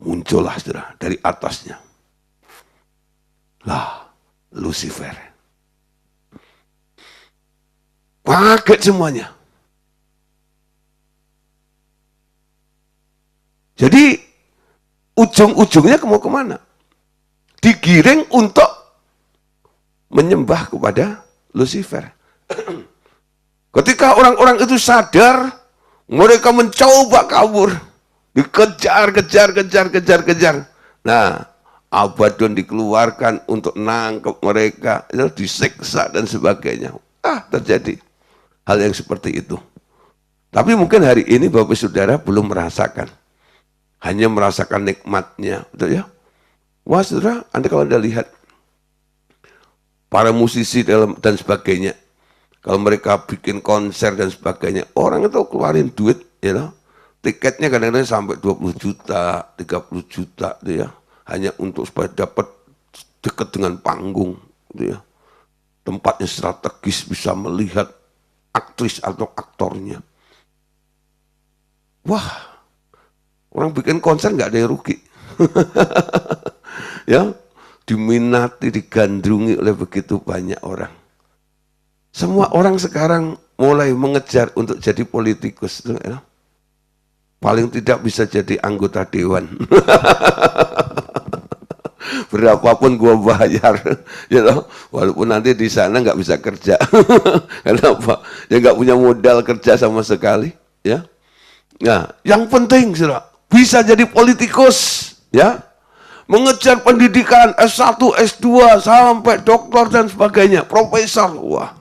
Muncullah saudara dari atasnya. Lah, Lucifer. Kaget semuanya. Jadi ujung-ujungnya mau kemana? Digiring untuk menyembah kepada Lucifer. Ketika orang-orang itu sadar, mereka mencoba kabur. Dikejar. Nah, Abaddon dikeluarkan untuk nangkep mereka, disiksa dan sebagainya. Terjadi hal yang seperti itu. Tapi mungkin hari ini Bapak Saudara belum merasakan. Hanya merasakan nikmatnya. Betul ya? Wah saudara, kalau Anda lihat para musisi dan sebagainya, kalau mereka bikin konser dan sebagainya, orang itu keluarin duit, tiketnya kadang-kadang sampai 20 juta, 30 juta, ya, hanya untuk supaya dapat dekat dengan panggung, ya. Tempatnya strategis, bisa melihat aktris atau aktornya. Wah, orang bikin konser nggak ada yang rugi. Ya, diminati, digandrungi oleh begitu banyak orang. Semua orang sekarang mulai mengejar untuk jadi politikus, ya. Paling tidak bisa jadi anggota dewan. Berapapun gua bayar, walaupun nanti di sana nggak bisa kerja. Kenapa? Ya nggak punya modal kerja sama sekali, ya. Nah, yang penting bisa jadi politikus, ya. Mengejar pendidikan S1, S2 sampai doktor dan sebagainya, profesor. Wah.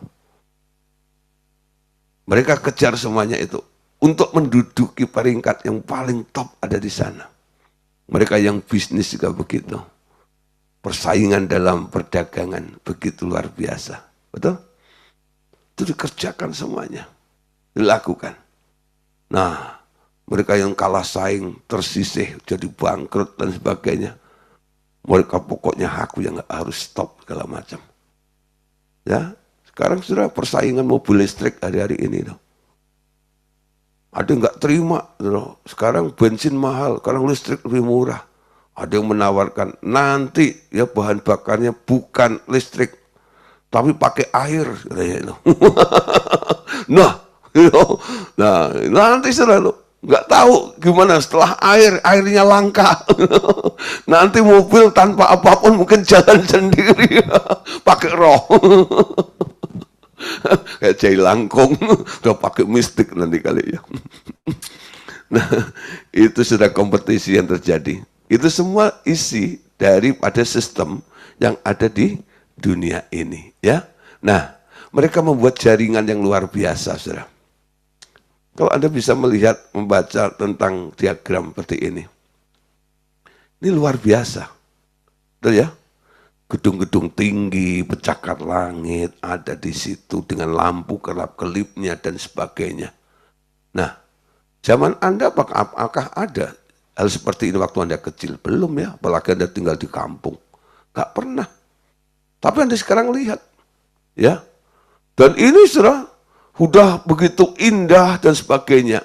Mereka kejar semuanya itu untuk menduduki peringkat yang paling top ada di sana. Mereka yang bisnis juga begitu. Persaingan dalam perdagangan begitu luar biasa. Betul? Itu dikerjakan semuanya. Dilakukan. Nah, mereka yang kalah saing, tersisih, jadi bangkrut dan sebagainya. Mereka pokoknya aku yang harus stop segala macam. Ya, sekarang sudah persaingan mobil listrik hari-hari ini. Ada yang nggak terima, sekarang bensin mahal, sekarang listrik lebih murah. Ada yang menawarkan nanti ya bahan bakarnya bukan listrik, tapi pakai air. Nah, nanti nggak tahu gimana setelah airnya langka. Nanti mobil tanpa apapun mungkin jalan sendiri, pakai roh. Kayak Jai Langkung, udah pakai mistik nanti kali ya. Nah, itu sudah kompetisi yang terjadi. Itu semua isi daripada sistem yang ada di dunia ini, ya. Nah, mereka membuat jaringan yang luar biasa, saudara. Kalau Anda bisa melihat, membaca tentang diagram seperti ini. Ini luar biasa. Betul ya? Gedung-gedung tinggi, pencakar langit, ada di situ dengan lampu kelap-kelipnya dan sebagainya. Nah, zaman Anda apakah ada hal seperti ini waktu Anda kecil? Belum ya, apalagi Anda tinggal di kampung. Gak pernah. Tapi Anda sekarang lihat. Ya. Dan ini sudah begitu indah dan sebagainya.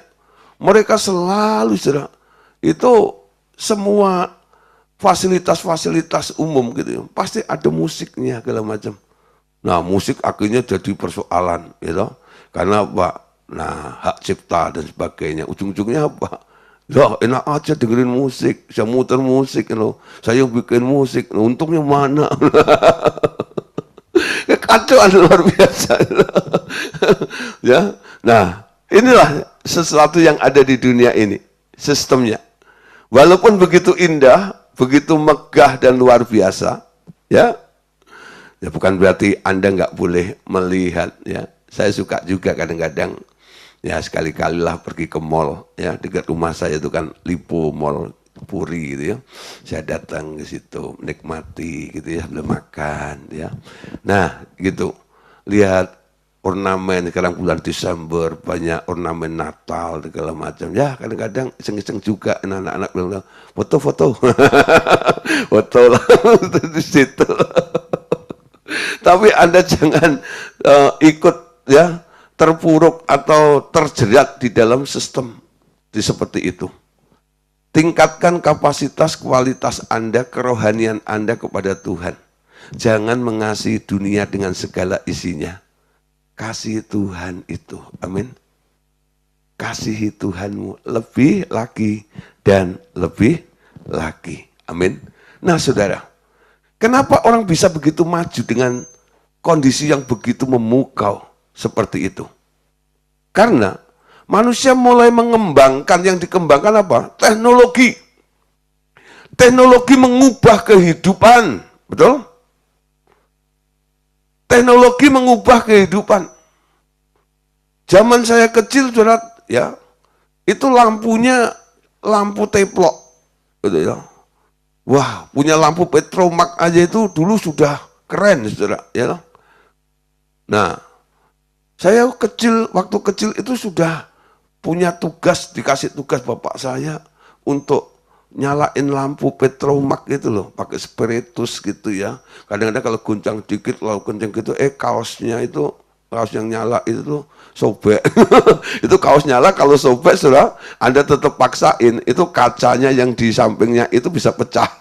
Mereka selalu itu semua fasilitas-fasilitas umum gitu ya. Pasti ada musiknya segala macam. Nah, musik akhirnya jadi persoalan gitu. Karena apa? Nah, hak cipta dan sebagainya. Ujung-ujungnya apa? Ya, enak aja dengerin musik, saya muter musik gitu. Saya bikin musik. Nah, untungnya mana? Kacauan luar biasa. Ya. Nah, inilah sesuatu yang ada di dunia ini, sistemnya. Walaupun begitu indah, begitu megah dan luar biasa, ya bukan berarti Anda nggak boleh melihat, ya. Saya suka juga kadang-kadang, ya sekali-kali lah pergi ke mall, ya dekat rumah saya itu kan Lipo Mall Puri gitu ya. Saya datang ke situ menikmati gitu ya, belum makan, ya. Nah, gitu. Lihat ornamen, sekarang bulan Desember banyak ornamen Natal segala macam. Ya kadang-kadang iseng-iseng juga anak-anak bilang foto-foto, foto lah di situ. Tapi Anda jangan ikut ya terpuruk atau terjerat di dalam sistem seperti itu. Tingkatkan kapasitas kualitas Anda, kerohanian Anda kepada Tuhan. Jangan mengasihi dunia dengan segala isinya. Kasih Tuhan itu, amin. Kasihi Tuhanmu lebih lagi dan lebih lagi, amin. Nah saudara, kenapa orang bisa begitu maju dengan kondisi yang begitu memukau seperti itu? Karena manusia mulai mengembangkan, yang dikembangkan apa? Teknologi. Teknologi mengubah kehidupan, betul? Teknologi mengubah kehidupan. Zaman saya kecil, saudara, ya, itu lampunya lampu teplok, gitu ya. Wah, punya lampu petromak aja itu dulu sudah keren, saudara, ya. Nah, saya waktu kecil itu sudah punya tugas, dikasih tugas bapak saya untuk nyalain lampu petromak gitu loh, pakai spiritus gitu ya. Kadang-kadang kalau guncang dikit, kalau kenceng gitu, kaosnya itu, kaos yang nyala itu sobek. Itu kaos nyala, kalau sobek sudah, Anda tetap paksain, itu kacanya yang di sampingnya itu bisa pecah.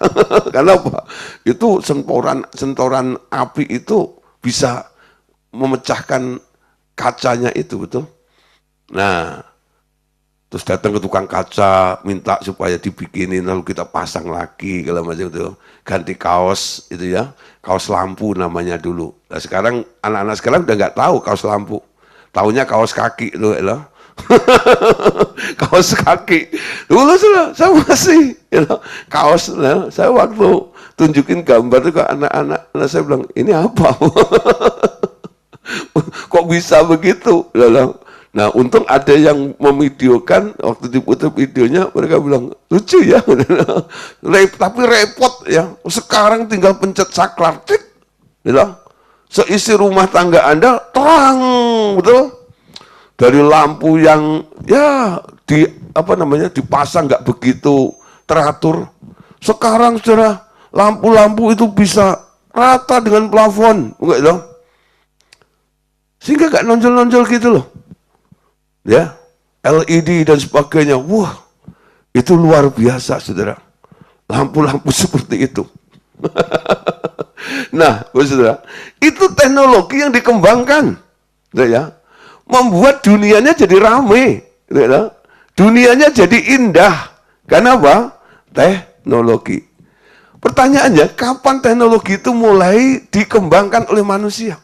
Karena apa? Itu sentoran api itu bisa memecahkan kacanya itu, betul? Nah, terus datang ke tukang kaca, minta supaya dibikinin, lalu kita pasang lagi, kalau macam itu. Ganti kaos, itu ya, kaos lampu namanya dulu. Nah sekarang, anak-anak sekarang udah nggak tahu kaos lampu. Taunya kaos kaki, itu ya. Kaos kaki. Dulu saya masih, ya, kaos, ya. Saya waktu tunjukin gambar itu ke anak-anak, saya bilang, ini apa? Kok bisa begitu? Nah, untung ada yang memvideokan, waktu diputar videonya, mereka bilang, lucu ya, tapi repot ya, sekarang tinggal pencet saklar, bilang, seisi rumah tangga Anda terang, betul? Dari lampu yang, ya, dipasang nggak begitu teratur, sekarang saudara, lampu-lampu itu bisa rata dengan plafon, enggak dong? Sehingga nggak nonjol-nonjol gitu loh. Ya, LED dan sebagainya. Wah, itu luar biasa, saudara. Lampu-lampu seperti itu. Nah, saudara, itu teknologi yang dikembangkan, ya, membuat dunianya jadi ramai, ya. Dunianya jadi indah. Kenapa? Teknologi. Pertanyaannya, kapan teknologi itu mulai dikembangkan oleh manusia?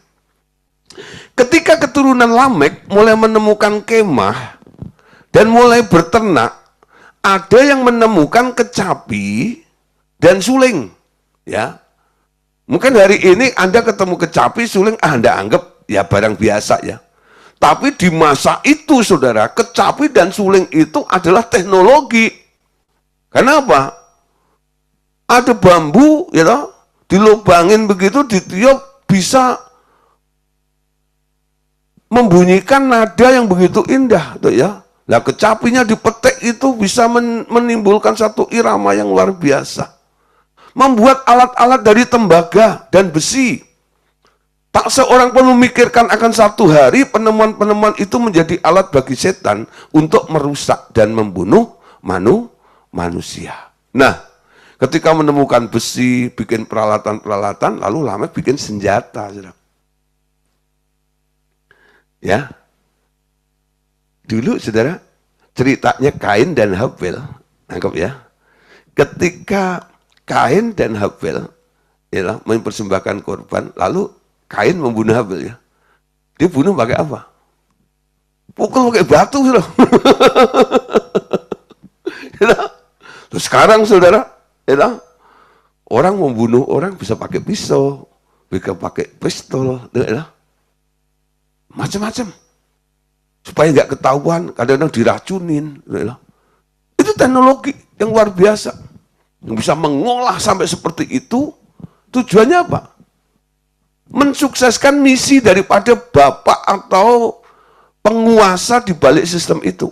Ketika keturunan Lamek mulai menemukan kemah dan mulai berternak, ada yang menemukan kecapi dan suling. Ya, mungkin hari ini Anda ketemu kecapi, suling, Anda anggap ya barang biasa ya. Tapi di masa itu, saudara, kecapi dan suling itu adalah teknologi. Kenapa? Ada bambu, ya, dilubangin begitu, ditiup, bisa membunyikan nada yang begitu indah, tuh ya. Nah, kecapinya dipetik itu bisa menimbulkan satu irama yang luar biasa. Membuat alat-alat dari tembaga dan besi. Tak seorang pun memikirkan akan satu hari penemuan-penemuan itu menjadi alat bagi setan untuk merusak dan membunuh manusia. Nah, ketika menemukan besi, bikin peralatan-peralatan, lalu Lamek bikin senjata, saudara. Ya, dulu saudara, ceritanya Kain dan Habel, nangkep ya. Ketika Kain dan Habel, ya, mempersembahkan korban, lalu Kain membunuh Habel ya. Dia bunuh pakai apa? Pukul pakai batu, saudara. Ya, terus sekarang saudara, ya, orang membunuh orang bisa pakai pisau, bisa pakai pistol, ya, macam-macam, supaya nggak ketahuan, kadang-kadang diracunin. Itu teknologi yang luar biasa, yang bisa mengolah sampai seperti itu. Tujuannya apa? mensukseskan misi daripada bapak atau penguasa di balik sistem itu.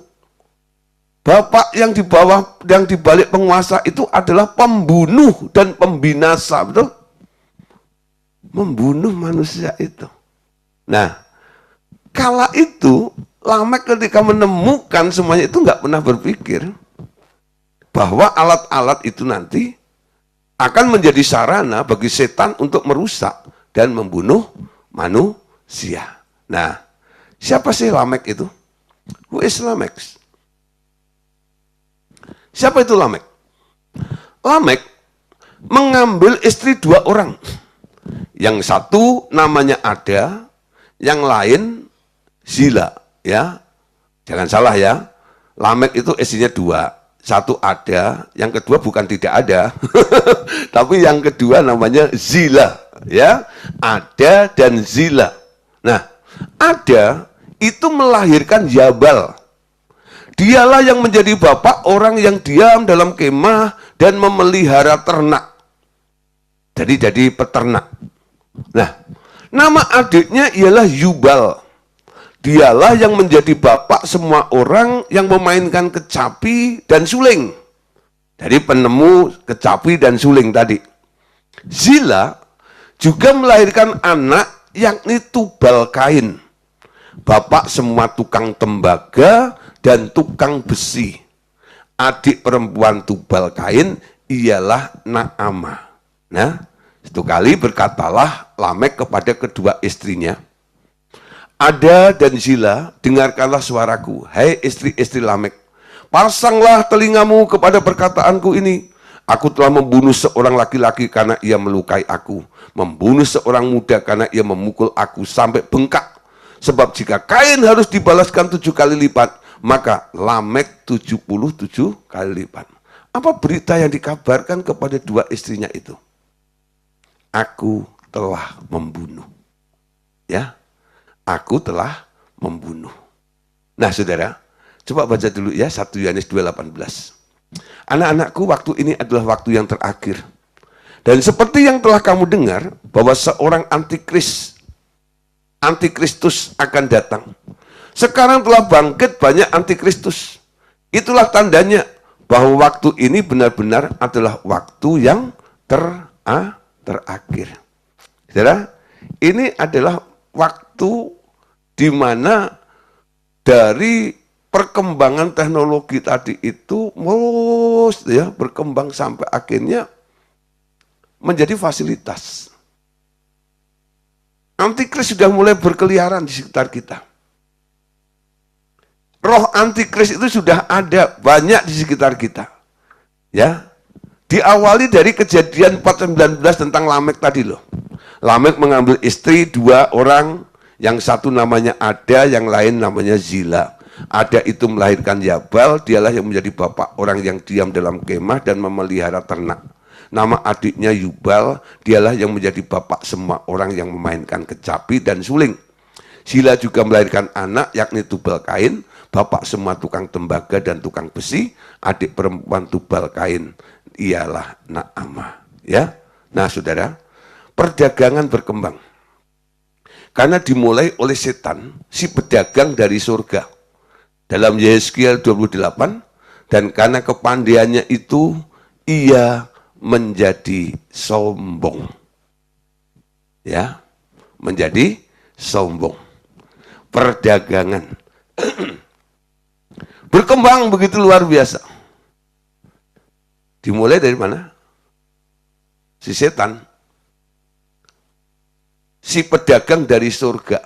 Bapak yang di bawah, yang di balik penguasa itu adalah pembunuh dan pembinasa, betul? Membunuh manusia itu. Nah, kala itu Lamek ketika menemukan semuanya itu nggak pernah berpikir bahwa alat-alat itu nanti akan menjadi sarana bagi setan untuk merusak dan membunuh manusia. Nah, siapa sih Lamek itu? Who is Lamek? Siapa itu Lamek? Lamek mengambil istri 2 orang. Yang satu namanya Ada, yang lain Zila. Ya, jangan salah ya. Lamek itu istrinya 2. Satu Ada, yang kedua bukan tidak ada, tapi yang kedua namanya Zila. Ya, Ada dan Zila. Nah, Ada itu melahirkan Yabal. Dialah yang menjadi bapak orang yang diam dalam kemah dan memelihara ternak. Jadi peternak. Nah, nama adiknya ialah Yubal. Dialah yang menjadi bapak semua orang yang memainkan kecapi dan suling. Dari penemu kecapi dan suling tadi. Zila juga melahirkan anak yakni Tubal Kain. Bapak semua tukang tembaga dan tukang besi. Adik perempuan Tubal Kain ialah Naamah. Nah, satu kali berkatalah Lamek kepada kedua istrinya, Ada dan Zila, dengarkanlah suaraku, hai istri-istri Lamek. Pasanglah telingamu kepada perkataanku ini. Aku telah membunuh seorang laki-laki karena ia melukai aku. Membunuh seorang muda karena ia memukul aku sampai bengkak. Sebab jika Kain harus dibalaskan 7 kali lipat, maka Lamek 77 kali lipat. Apa berita yang dikabarkan kepada 2 istrinya itu? Aku telah membunuh. Ya. Aku telah membunuh. Nah, saudara, coba baca dulu ya 1 Yohanes 2:18. Anak-anakku, waktu ini adalah waktu yang terakhir. Dan seperti yang telah kamu dengar, bahwa seorang antikristus akan datang. Sekarang telah bangkit banyak antikristus. Itulah tandanya bahwa waktu ini benar-benar adalah waktu yang terakhir. Saudara, ini adalah waktu di mana dari perkembangan teknologi tadi itu berkembang sampai akhirnya menjadi fasilitas. Antikris sudah mulai berkeliaran di sekitar kita. Roh antikris itu sudah ada banyak di sekitar kita. Ya. Diawali dari kejadian 4:19 tentang Lamek tadi loh. Lamek mengambil istri 2 orang, yang satu namanya Ada, yang lain namanya Zila. Ada itu melahirkan Yabal, dialah yang menjadi bapak orang yang diam dalam kemah dan memelihara ternak. Nama adiknya Yubal, dialah yang menjadi bapak semua orang yang memainkan kecapi dan suling. Zila juga melahirkan anak yakni Tubal Kain, bapak semua tukang tembaga dan tukang besi. Adik perempuan Tubal Kain ialah Naamah. Ya, nah saudara, perdagangan berkembang. Karena dimulai oleh setan, si pedagang dari surga. Dalam Yehezkiel 28, dan karena kepandaiannya itu, ia menjadi sombong. Ya, menjadi sombong. Perdagangan. Berkembang begitu luar biasa. Dimulai dari mana? Si setan. Si pedagang dari surga,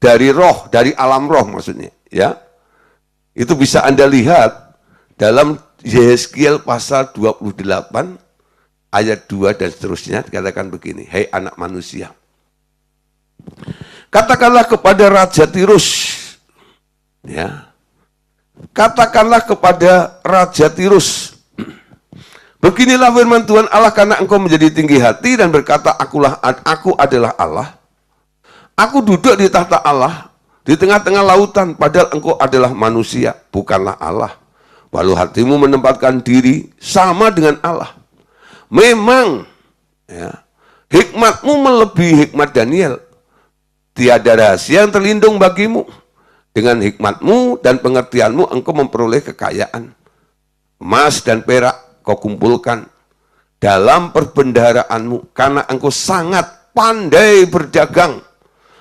dari roh, dari alam roh maksudnya, ya. Itu bisa Anda lihat dalam Yehezkiel pasal 28 ayat 2 dan seterusnya, dikatakan begini, hai anak manusia, katakanlah kepada Raja Tirus, ya. Katakanlah kepada Raja Tirus, beginilah firman Tuhan Allah, karena engkau menjadi tinggi hati dan berkata, aku adalah Allah. Aku duduk di tahta Allah, di tengah-tengah lautan, padahal engkau adalah manusia, bukanlah Allah. Walau hatimu menempatkan diri sama dengan Allah. Memang, ya, Hikmatmu melebihi hikmat Daniel. Tiada rahasia yang terlindung bagimu. Dengan hikmatmu dan pengertianmu engkau memperoleh kekayaan. Emas dan perak kau kumpulkan dalam perbendaharaanmu, karena engkau sangat pandai berdagang.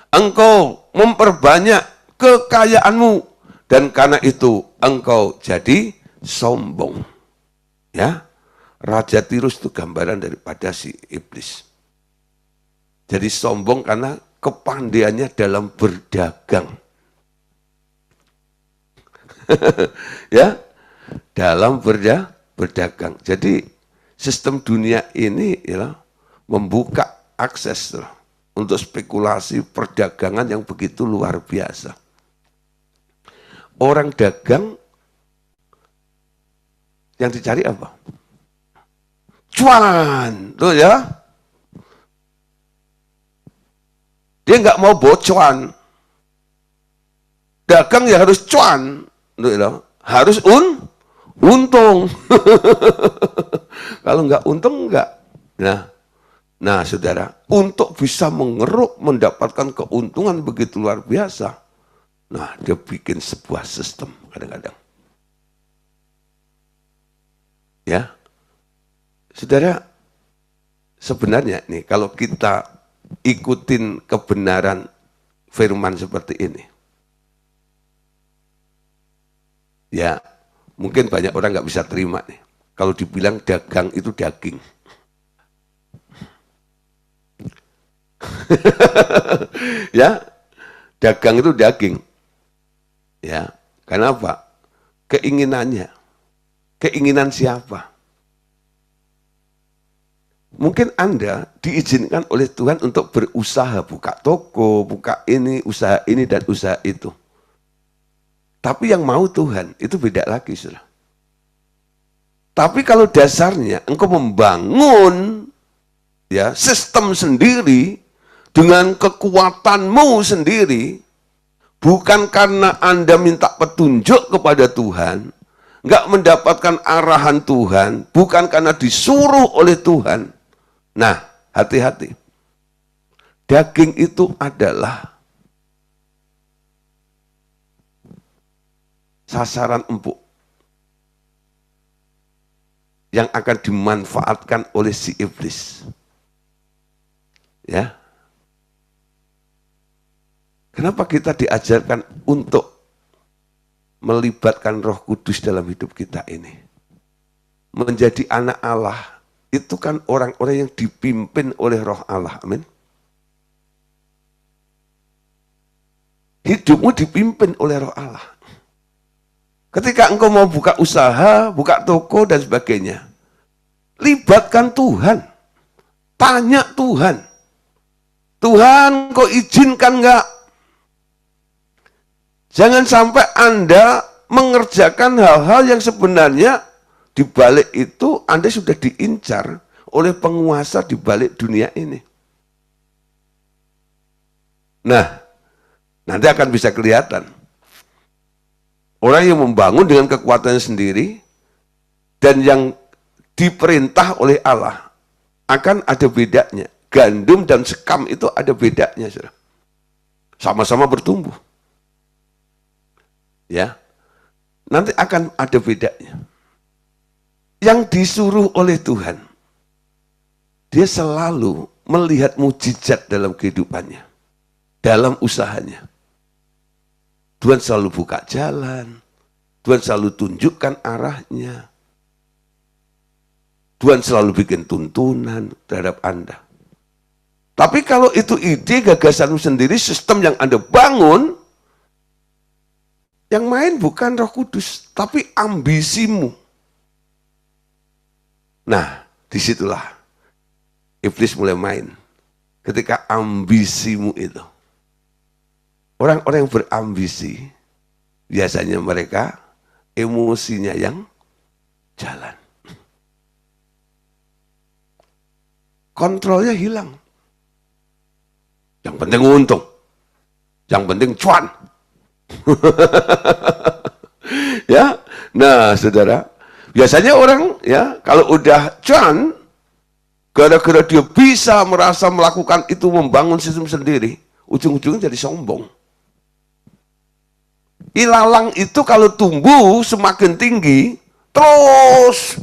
Engkau memperbanyak kekayaanmu, dan karena itu engkau jadi sombong. Ya, Raja Tirus itu gambaran daripada si iblis. Jadi sombong karena kepandaiannya dalam berdagang. Ya, dalam berdagang. Jadi sistem dunia ini ya, membuka akses untuk spekulasi perdagangan yang begitu luar biasa. Orang dagang yang dicari apa? Cuan, tuh ya. Dia nggak mau bocuan. Dagang ya harus cuan. Harus untung. Kalau nggak untung nggak. Nah, saudara, untuk bisa mengeruk, mendapatkan keuntungan begitu luar biasa. Nah, dia bikin sebuah sistem kadang-kadang. Ya, saudara, sebenarnya nih kalau kita ikutin kebenaran firman seperti ini, ya, mungkin banyak orang nggak bisa terima nih. Kalau dibilang dagang itu daging. Ya, dagang itu daging. Ya, kenapa? Keinginannya. Keinginan siapa? Mungkin Anda diizinkan oleh Tuhan untuk berusaha, buka toko, buka ini, usaha ini dan usaha itu. Tapi yang mau Tuhan, itu beda lagi, saudara. Tapi kalau dasarnya engkau membangun ya sistem sendiri dengan kekuatanmu sendiri, bukan karena Anda minta petunjuk kepada Tuhan, nggak mendapatkan arahan Tuhan, bukan karena disuruh oleh Tuhan. Nah, hati-hati. Daging itu adalah sasaran empuk yang akan dimanfaatkan oleh si iblis. Ya. Kenapa kita diajarkan untuk melibatkan Roh Kudus dalam hidup kita ini? Menjadi anak Allah, itu kan orang-orang yang dipimpin oleh Roh Allah. Amin. Hidupmu dipimpin oleh Roh Allah. Ketika engkau mau buka usaha, buka toko dan sebagainya, libatkan Tuhan. Tanya Tuhan. Tuhan, kau izinkan enggak? Jangan sampai Anda mengerjakan hal-hal yang sebenarnya di balik itu Anda sudah diincar oleh penguasa di balik dunia ini. Nah, nanti akan bisa kelihatan. Orang yang membangun dengan kekuatannya sendiri dan yang diperintah oleh Allah akan ada bedanya. Gandum dan sekam itu ada bedanya, saudara. Sama-sama bertumbuh. Ya, nanti akan ada bedanya. Yang disuruh oleh Tuhan, dia selalu melihat mujizat dalam kehidupannya, dalam usahanya. Tuhan selalu buka jalan, Tuhan selalu tunjukkan arahnya, Tuhan selalu bikin tuntunan terhadap Anda. Tapi kalau itu ide, gagasanmu sendiri, sistem yang Anda bangun, yang main bukan Roh Kudus, tapi ambisimu. Nah, disitulah iblis mulai main. Ketika ambisimu itu. Orang-orang yang berambisi, biasanya mereka emosinya yang jalan. Kontrolnya hilang. Yang penting untung. Yang penting cuan. Ya, nah saudara, biasanya orang ya kalau udah cuan, gara-gara dia bisa merasa melakukan itu, membangun sistem sendiri, ujung-ujungnya jadi sombong. Ilalang itu kalau tumbuh semakin tinggi, terus.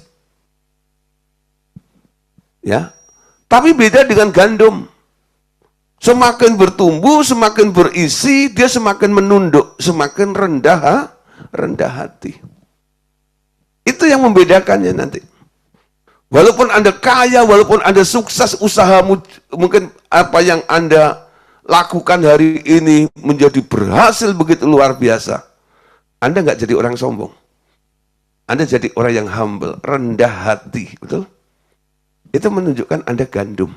Ya, tapi beda dengan gandum. Semakin bertumbuh, semakin berisi, dia semakin menunduk, semakin rendah hati. Itu yang membedakannya nanti. Walaupun Anda kaya, walaupun Anda sukses, usahamu mungkin apa yang Anda lakukan hari ini menjadi berhasil begitu luar biasa, Anda nggak jadi orang sombong. Anda jadi orang yang humble, rendah hati, betul? Itu menunjukkan Anda gandum.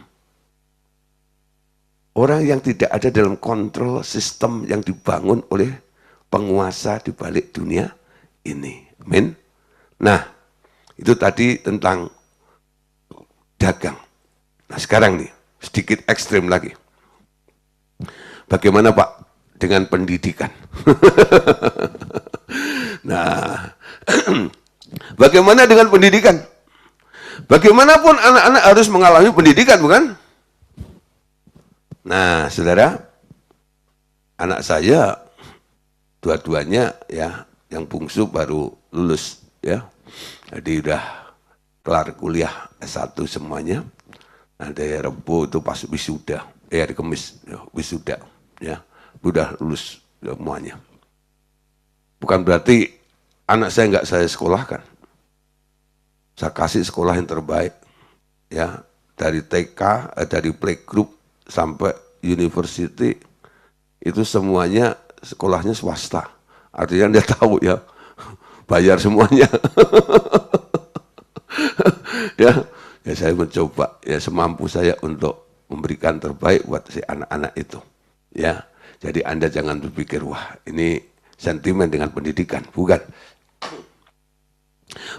Orang yang tidak ada dalam kontrol sistem yang dibangun oleh penguasa di balik dunia ini. Amin. Nah, itu tadi tentang dagang. Nah, sekarang nih, sedikit ekstrim lagi. Bagaimana Pak dengan pendidikan? Nah, bagaimana dengan pendidikan? Bagaimanapun anak-anak harus mengalami pendidikan, bukan? Nah, saudara, anak saya dua-duanya ya, yang bungsu baru lulus ya. Jadi udah kelar kuliah S1 semuanya. Nah, dari Rebo itu pas wisuda, hari Kamis ya, wisuda ya. Udah lulus semuanya. Bukan berarti anak saya nggak saya sekolahkan. Saya kasih sekolah yang terbaik, ya, dari TK, dari playgroup sampai university, itu semuanya sekolahnya swasta. Artinya dia tahu ya, bayar semuanya. ya saya mencoba ya semampu saya untuk memberikan terbaik buat si anak-anak itu. Ya, jadi Anda jangan berpikir wah ini sentimen dengan pendidikan, bukan.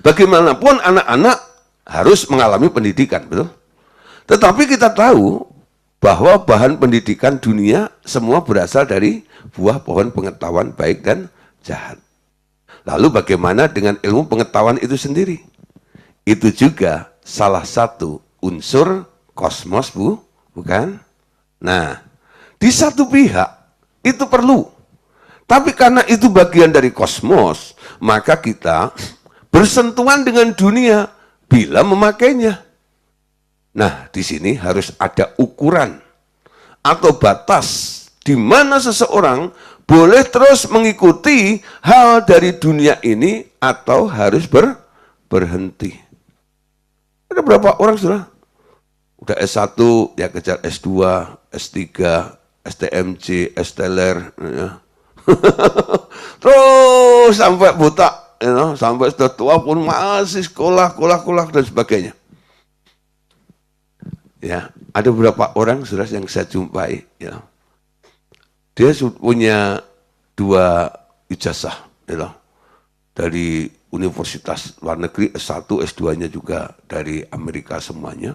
Bagaimanapun anak-anak harus mengalami pendidikan, betul? Tetapi kita tahu bahwa bahan pendidikan dunia semua berasal dari buah pohon pengetahuan baik dan jahat. Lalu bagaimana dengan ilmu pengetahuan itu sendiri? Itu juga salah satu unsur kosmos, bukan? Nah, di satu pihak itu perlu. Tapi karena itu bagian dari kosmos, maka kita bersentuhan dengan dunia bila memakainya. Nah, di sini harus ada ukuran atau batas di mana seseorang boleh terus mengikuti hal dari dunia ini atau harus berhenti. Ada berapa orang sudah? Udah S1, ya kejar S2, S3, STMJ, STLR, ya. Terus sampai buta. Sampai sudah tua pun masih sekolah dan sebagainya. Ya, ada beberapa orang sudah yang saya jumpai, ya. Dia punya 2 ijazah, ya, dari universitas luar negeri, S1, S2-nya juga dari Amerika semuanya.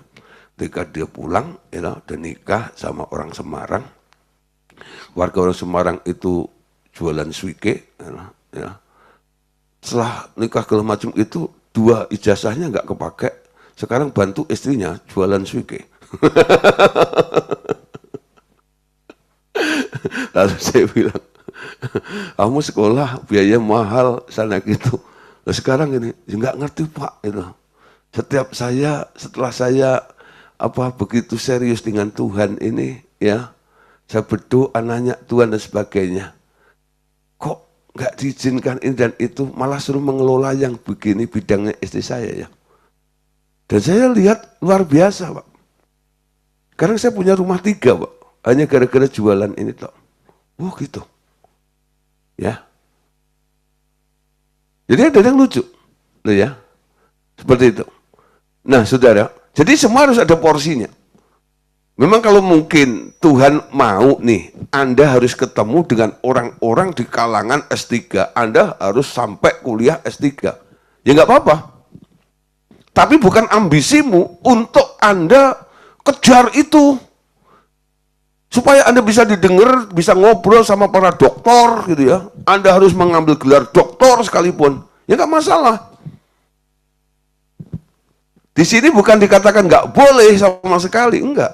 Ketika dia pulang, ya, dan nikah sama orang Semarang. Warga orang Semarang itu jualan suike, ya. Setelah nikah segala macam itu 2 ijazahnya nggak kepake. Sekarang bantu istrinya jualan suike. Lalu saya bilang, kamu sekolah biaya mahal sana gitu. Nah, sekarang ini nggak ngerti Pak itu. Setelah saya begitu serius dengan Tuhan ini, ya, saya berdoa nanya Tuhan dan sebagainya. Kok nggak diizinkan ini dan itu, malah suruh mengelola yang begini bidangnya istri saya, ya. Dan saya lihat luar biasa Pak. Sekarang saya punya rumah 3 Pak, hanya gara-gara jualan ini toh. Oh gitu, ya. Jadi ada yang lucu, loh ya, seperti itu. Nah saudara, jadi semua harus ada porsinya. Memang kalau mungkin Tuhan mau nih, Anda harus ketemu dengan orang-orang di kalangan S3. Anda harus sampai kuliah S3. Ya nggak apa-apa. Tapi bukan ambisimu untuk Anda kejar itu. Supaya Anda bisa didengar, bisa ngobrol sama para doktor gitu ya. Anda harus mengambil gelar doktor sekalipun. Ya nggak masalah. Di sini bukan dikatakan nggak boleh sama sekali, enggak.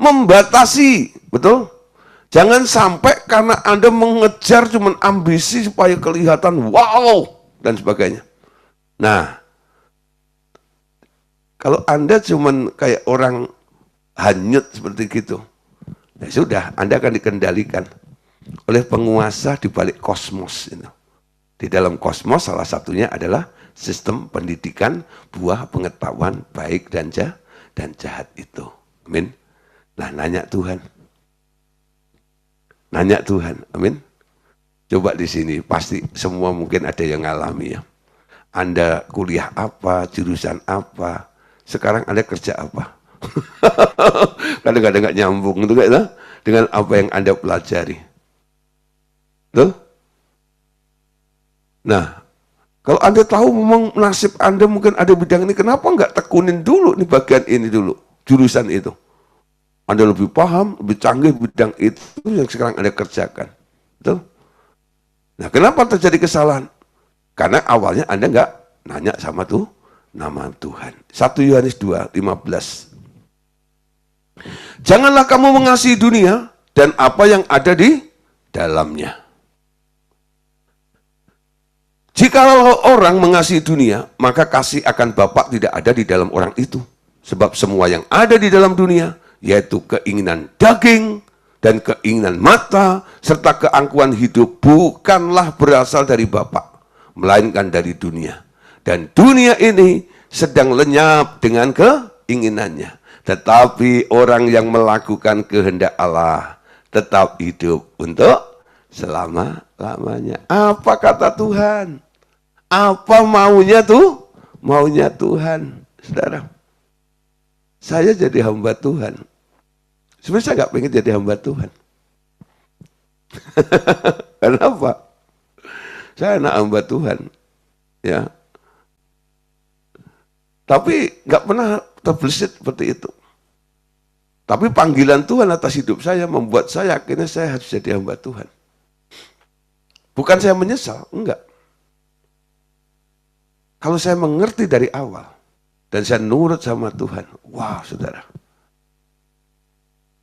Membatasi, betul? Jangan sampai karena Anda mengejar cuman ambisi supaya kelihatan wow dan sebagainya. Nah, kalau Anda cuman kayak orang hanyut seperti gitu, ya sudah, Anda akan dikendalikan oleh penguasa di balik kosmos itu. Di dalam kosmos salah satunya adalah sistem pendidikan buah pengetahuan baik dan jahat itu. Amin. Nah, nanya Tuhan. Nanya Tuhan. Amin. Coba di sini pasti semua mungkin ada yang ngalami ya. Anda kuliah apa, jurusan apa, sekarang Anda kerja apa? Kadang-kadang nggak nyambung itu dengan apa yang Anda pelajari. Tuh? Nah, kalau Anda tahu memang nasib Anda mungkin ada bidang ini, kenapa nggak tekunin dulu nih bagian ini dulu, jurusan itu. Anda lebih paham, lebih canggih bidang itu yang sekarang Anda kerjakan. Betul? Nah, kenapa terjadi kesalahan? Karena awalnya Anda nggak nanya sama tuh nama Tuhan. 1 Yohanes 2:15. Janganlah kamu mengasihi dunia dan apa yang ada di dalamnya. Jika orang mengasihi dunia, maka kasih akan Bapa tidak ada di dalam orang itu. Sebab semua yang ada di dalam dunia, yaitu keinginan daging dan keinginan mata, serta keangkuhan hidup, bukanlah berasal dari Bapa, melainkan dari dunia. Dan dunia ini sedang lenyap dengan keinginannya. Tetapi orang yang melakukan kehendak Allah tetap hidup untuk selama-lamanya. Apa kata Tuhan? Apa maunya tuh? Maunya Tuhan. Saudara, saya jadi hamba Tuhan. Sebenarnya saya nggak pengen jadi hamba Tuhan. Kenapa? Saya anak hamba Tuhan. Ya. Tapi nggak pernah terbesit seperti itu. Tapi panggilan Tuhan atas hidup saya membuat saya akhirnya saya harus jadi hamba Tuhan. Bukan saya menyesal, enggak. Kalau saya mengerti dari awal dan saya nurut sama Tuhan, wah saudara.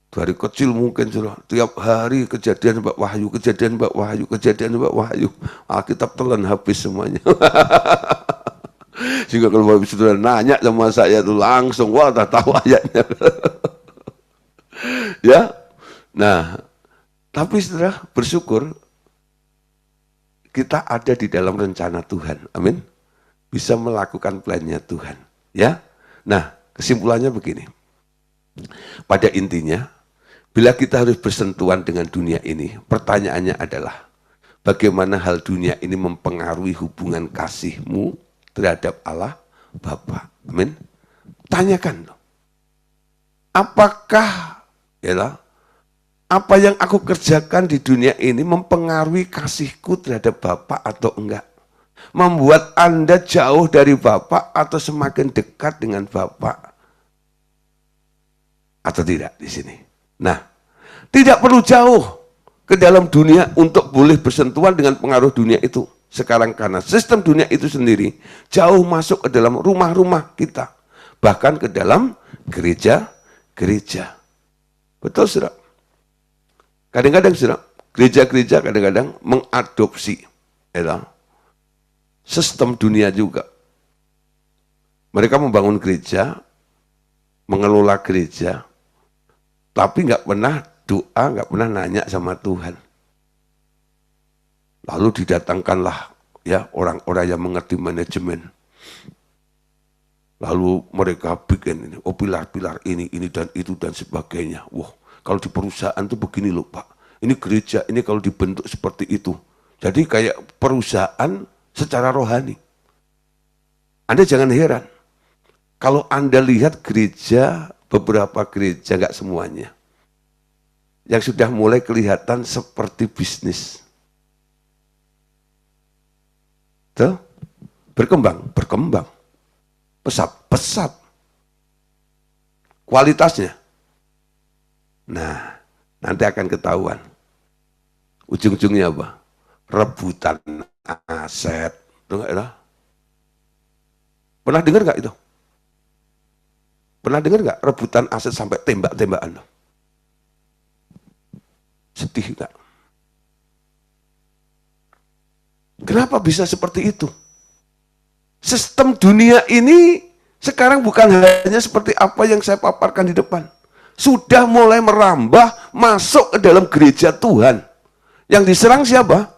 Dari kecil mungkin sudah tiap hari kejadian Mbak Wahyu, kejadian Mbak Wahyu, kejadian Mbak Wahyu. Alkitab telan habis semuanya. Sehingga kalau Bapak Saudara nanya sama saya itu langsung, wah tak tahu ayatnya. Ya, nah, tapi saudara bersyukur kita ada di dalam rencana Tuhan, amin. Bisa melakukan plannya Tuhan, ya. Nah, kesimpulannya begini. Pada intinya, bila kita harus bersentuhan dengan dunia ini, pertanyaannya adalah, bagaimana hal dunia ini mempengaruhi hubungan kasihmu terhadap Allah Bapa, amin. Tanyakan, apakah yalah, apa yang aku kerjakan di dunia ini mempengaruhi kasihku terhadap Bapa atau enggak? Membuat Anda jauh dari Bapa atau semakin dekat dengan Bapa atau tidak di sini? Nah, tidak perlu jauh ke dalam dunia untuk boleh bersentuhan dengan pengaruh dunia itu. Sekarang karena sistem dunia itu sendiri jauh masuk ke dalam rumah-rumah kita, bahkan ke dalam gereja-gereja. Betul, saudara? Kadang-kadang, saudara, gereja-gereja kadang-kadang mengadopsi sistem dunia juga. Mereka membangun gereja, mengelola gereja, tapi nggak pernah doa, nggak pernah nanya sama Tuhan. Lalu didatangkanlah ya orang-orang yang mengerti manajemen. Lalu mereka bikin ini, pilar-pilar ini dan itu dan sebagainya. Wah, kalau di perusahaan tuh begini loh Pak. Ini gereja, ini kalau dibentuk seperti itu. Jadi kayak perusahaan secara rohani. Anda jangan heran. Kalau Anda lihat gereja, beberapa gereja, nggak semuanya, yang sudah mulai kelihatan seperti bisnis. Tuh, berkembang. Pesat. Kualitasnya. Nah, nanti akan ketahuan. Ujung-ujungnya apa? Rebutan aset. Pernah dengar nggak itu? Pernah dengar nggak rebutan aset sampai tembak-tembakan? Sedih nggak? Kenapa bisa seperti itu? Sistem dunia ini sekarang bukan hanya seperti apa yang saya paparkan di depan. Sudah mulai merambah masuk ke dalam gereja Tuhan. Yang diserang siapa?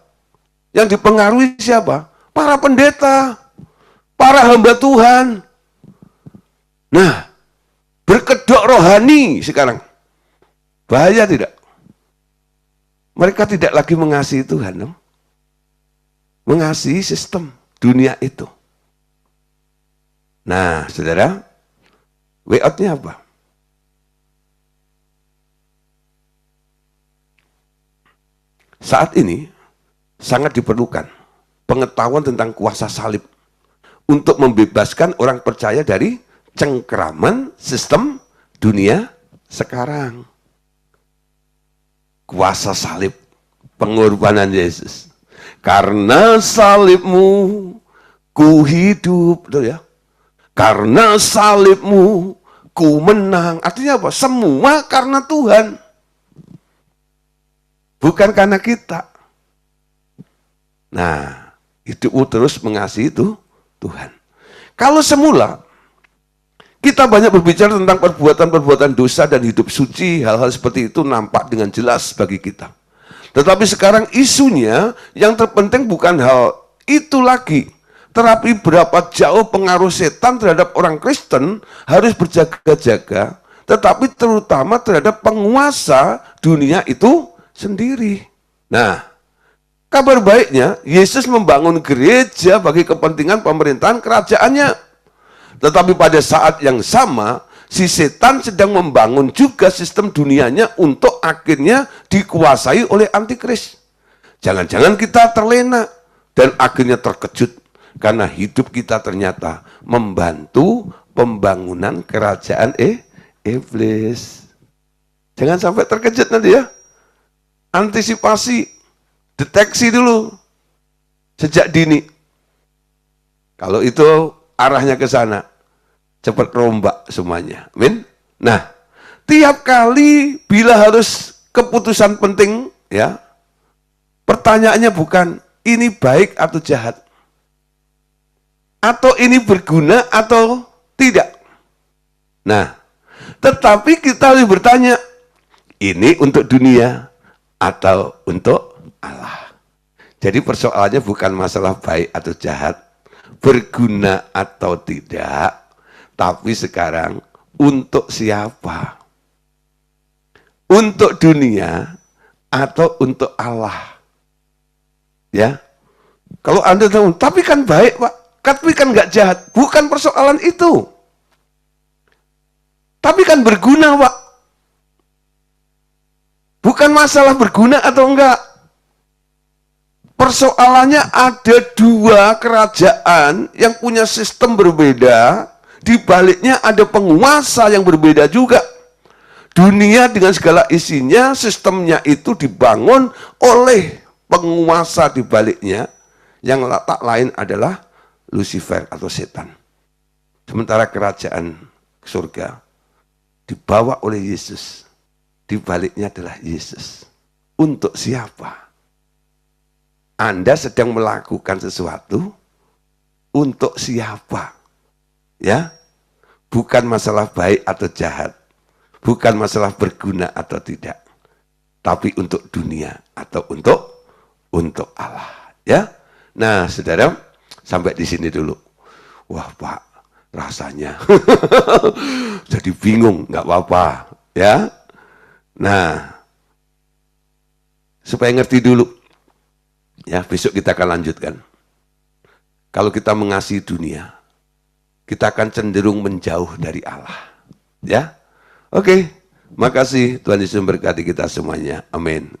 Yang dipengaruhi siapa? Para pendeta, para hamba Tuhan. Nah, berkedok rohani sekarang. Bahaya tidak? Mereka tidak lagi mengasihi Tuhan, no? Mengasihi sistem dunia itu. Nah, saudara, way out-nya apa? Saat ini sangat diperlukan pengetahuan tentang kuasa salib untuk membebaskan orang percaya dari cengkeraman sistem dunia sekarang. Kuasa salib, pengorbanan Yesus. Karena salibmu ku hidup, betul ya? Karena salibmu ku menang. Artinya apa? Semua karena Tuhan. Bukan karena kita. Nah, hidupmu terus mengasihi itu Tuhan. Kalau semula kita banyak berbicara tentang perbuatan-perbuatan dosa dan hidup suci, hal-hal seperti itu nampak dengan jelas bagi kita. Tetapi sekarang isunya yang terpenting bukan hal itu lagi. Tetapi berapa jauh pengaruh setan terhadap orang Kristen harus berjaga-jaga, tetapi terutama terhadap penguasa dunia itu sendiri. Nah, kabar baiknya, Yesus membangun gereja bagi kepentingan pemerintahan kerajaannya. Tetapi pada saat yang sama, si setan sedang membangun juga sistem dunianya untuk akhirnya dikuasai oleh antikris. Jangan-jangan kita terlena dan akhirnya terkejut karena hidup kita ternyata membantu pembangunan kerajaan iblis. Jangan sampai terkejut nanti ya. Antisipasi, deteksi dulu sejak dini. Kalau itu arahnya ke sana, cepat rombak semuanya. Amin. Nah, tiap kali bila harus keputusan penting, ya, pertanyaannya bukan ini baik atau jahat, atau ini berguna atau tidak. Nah, tetapi kita harus bertanya, ini untuk dunia atau untuk Allah. Jadi persoalannya bukan masalah baik atau jahat, berguna atau tidak, tapi sekarang untuk siapa? Untuk dunia atau untuk Allah? Ya, kalau Anda tahu, tapi kan baik Pak, tapi kan nggak jahat, bukan persoalan itu. Tapi kan berguna Pak. Bukan masalah berguna atau enggak. Persoalannya ada dua kerajaan yang punya sistem berbeda, di baliknya ada penguasa yang berbeda juga. Dunia dengan segala isinya, sistemnya itu dibangun oleh penguasa di baliknya, yang tak lain adalah Lucifer atau setan. Sementara kerajaan surga dibawa oleh Yesus. Di baliknya adalah Yesus. Untuk siapa? Anda sedang melakukan sesuatu untuk siapa? Ya, bukan masalah baik atau jahat, bukan masalah berguna atau tidak, tapi untuk dunia atau untuk Allah. Ya, nah saudara, sampai di sini dulu. Wah Pak, rasanya jadi bingung, nggak apa-apa, ya. Nah, supaya ngerti dulu, ya besok kita akan lanjutkan. Kalau kita mengasihi dunia, kita akan cenderung menjauh dari Allah. Ya, oke. Makasih Tuhan Yesus memberkati kita semuanya. Amin.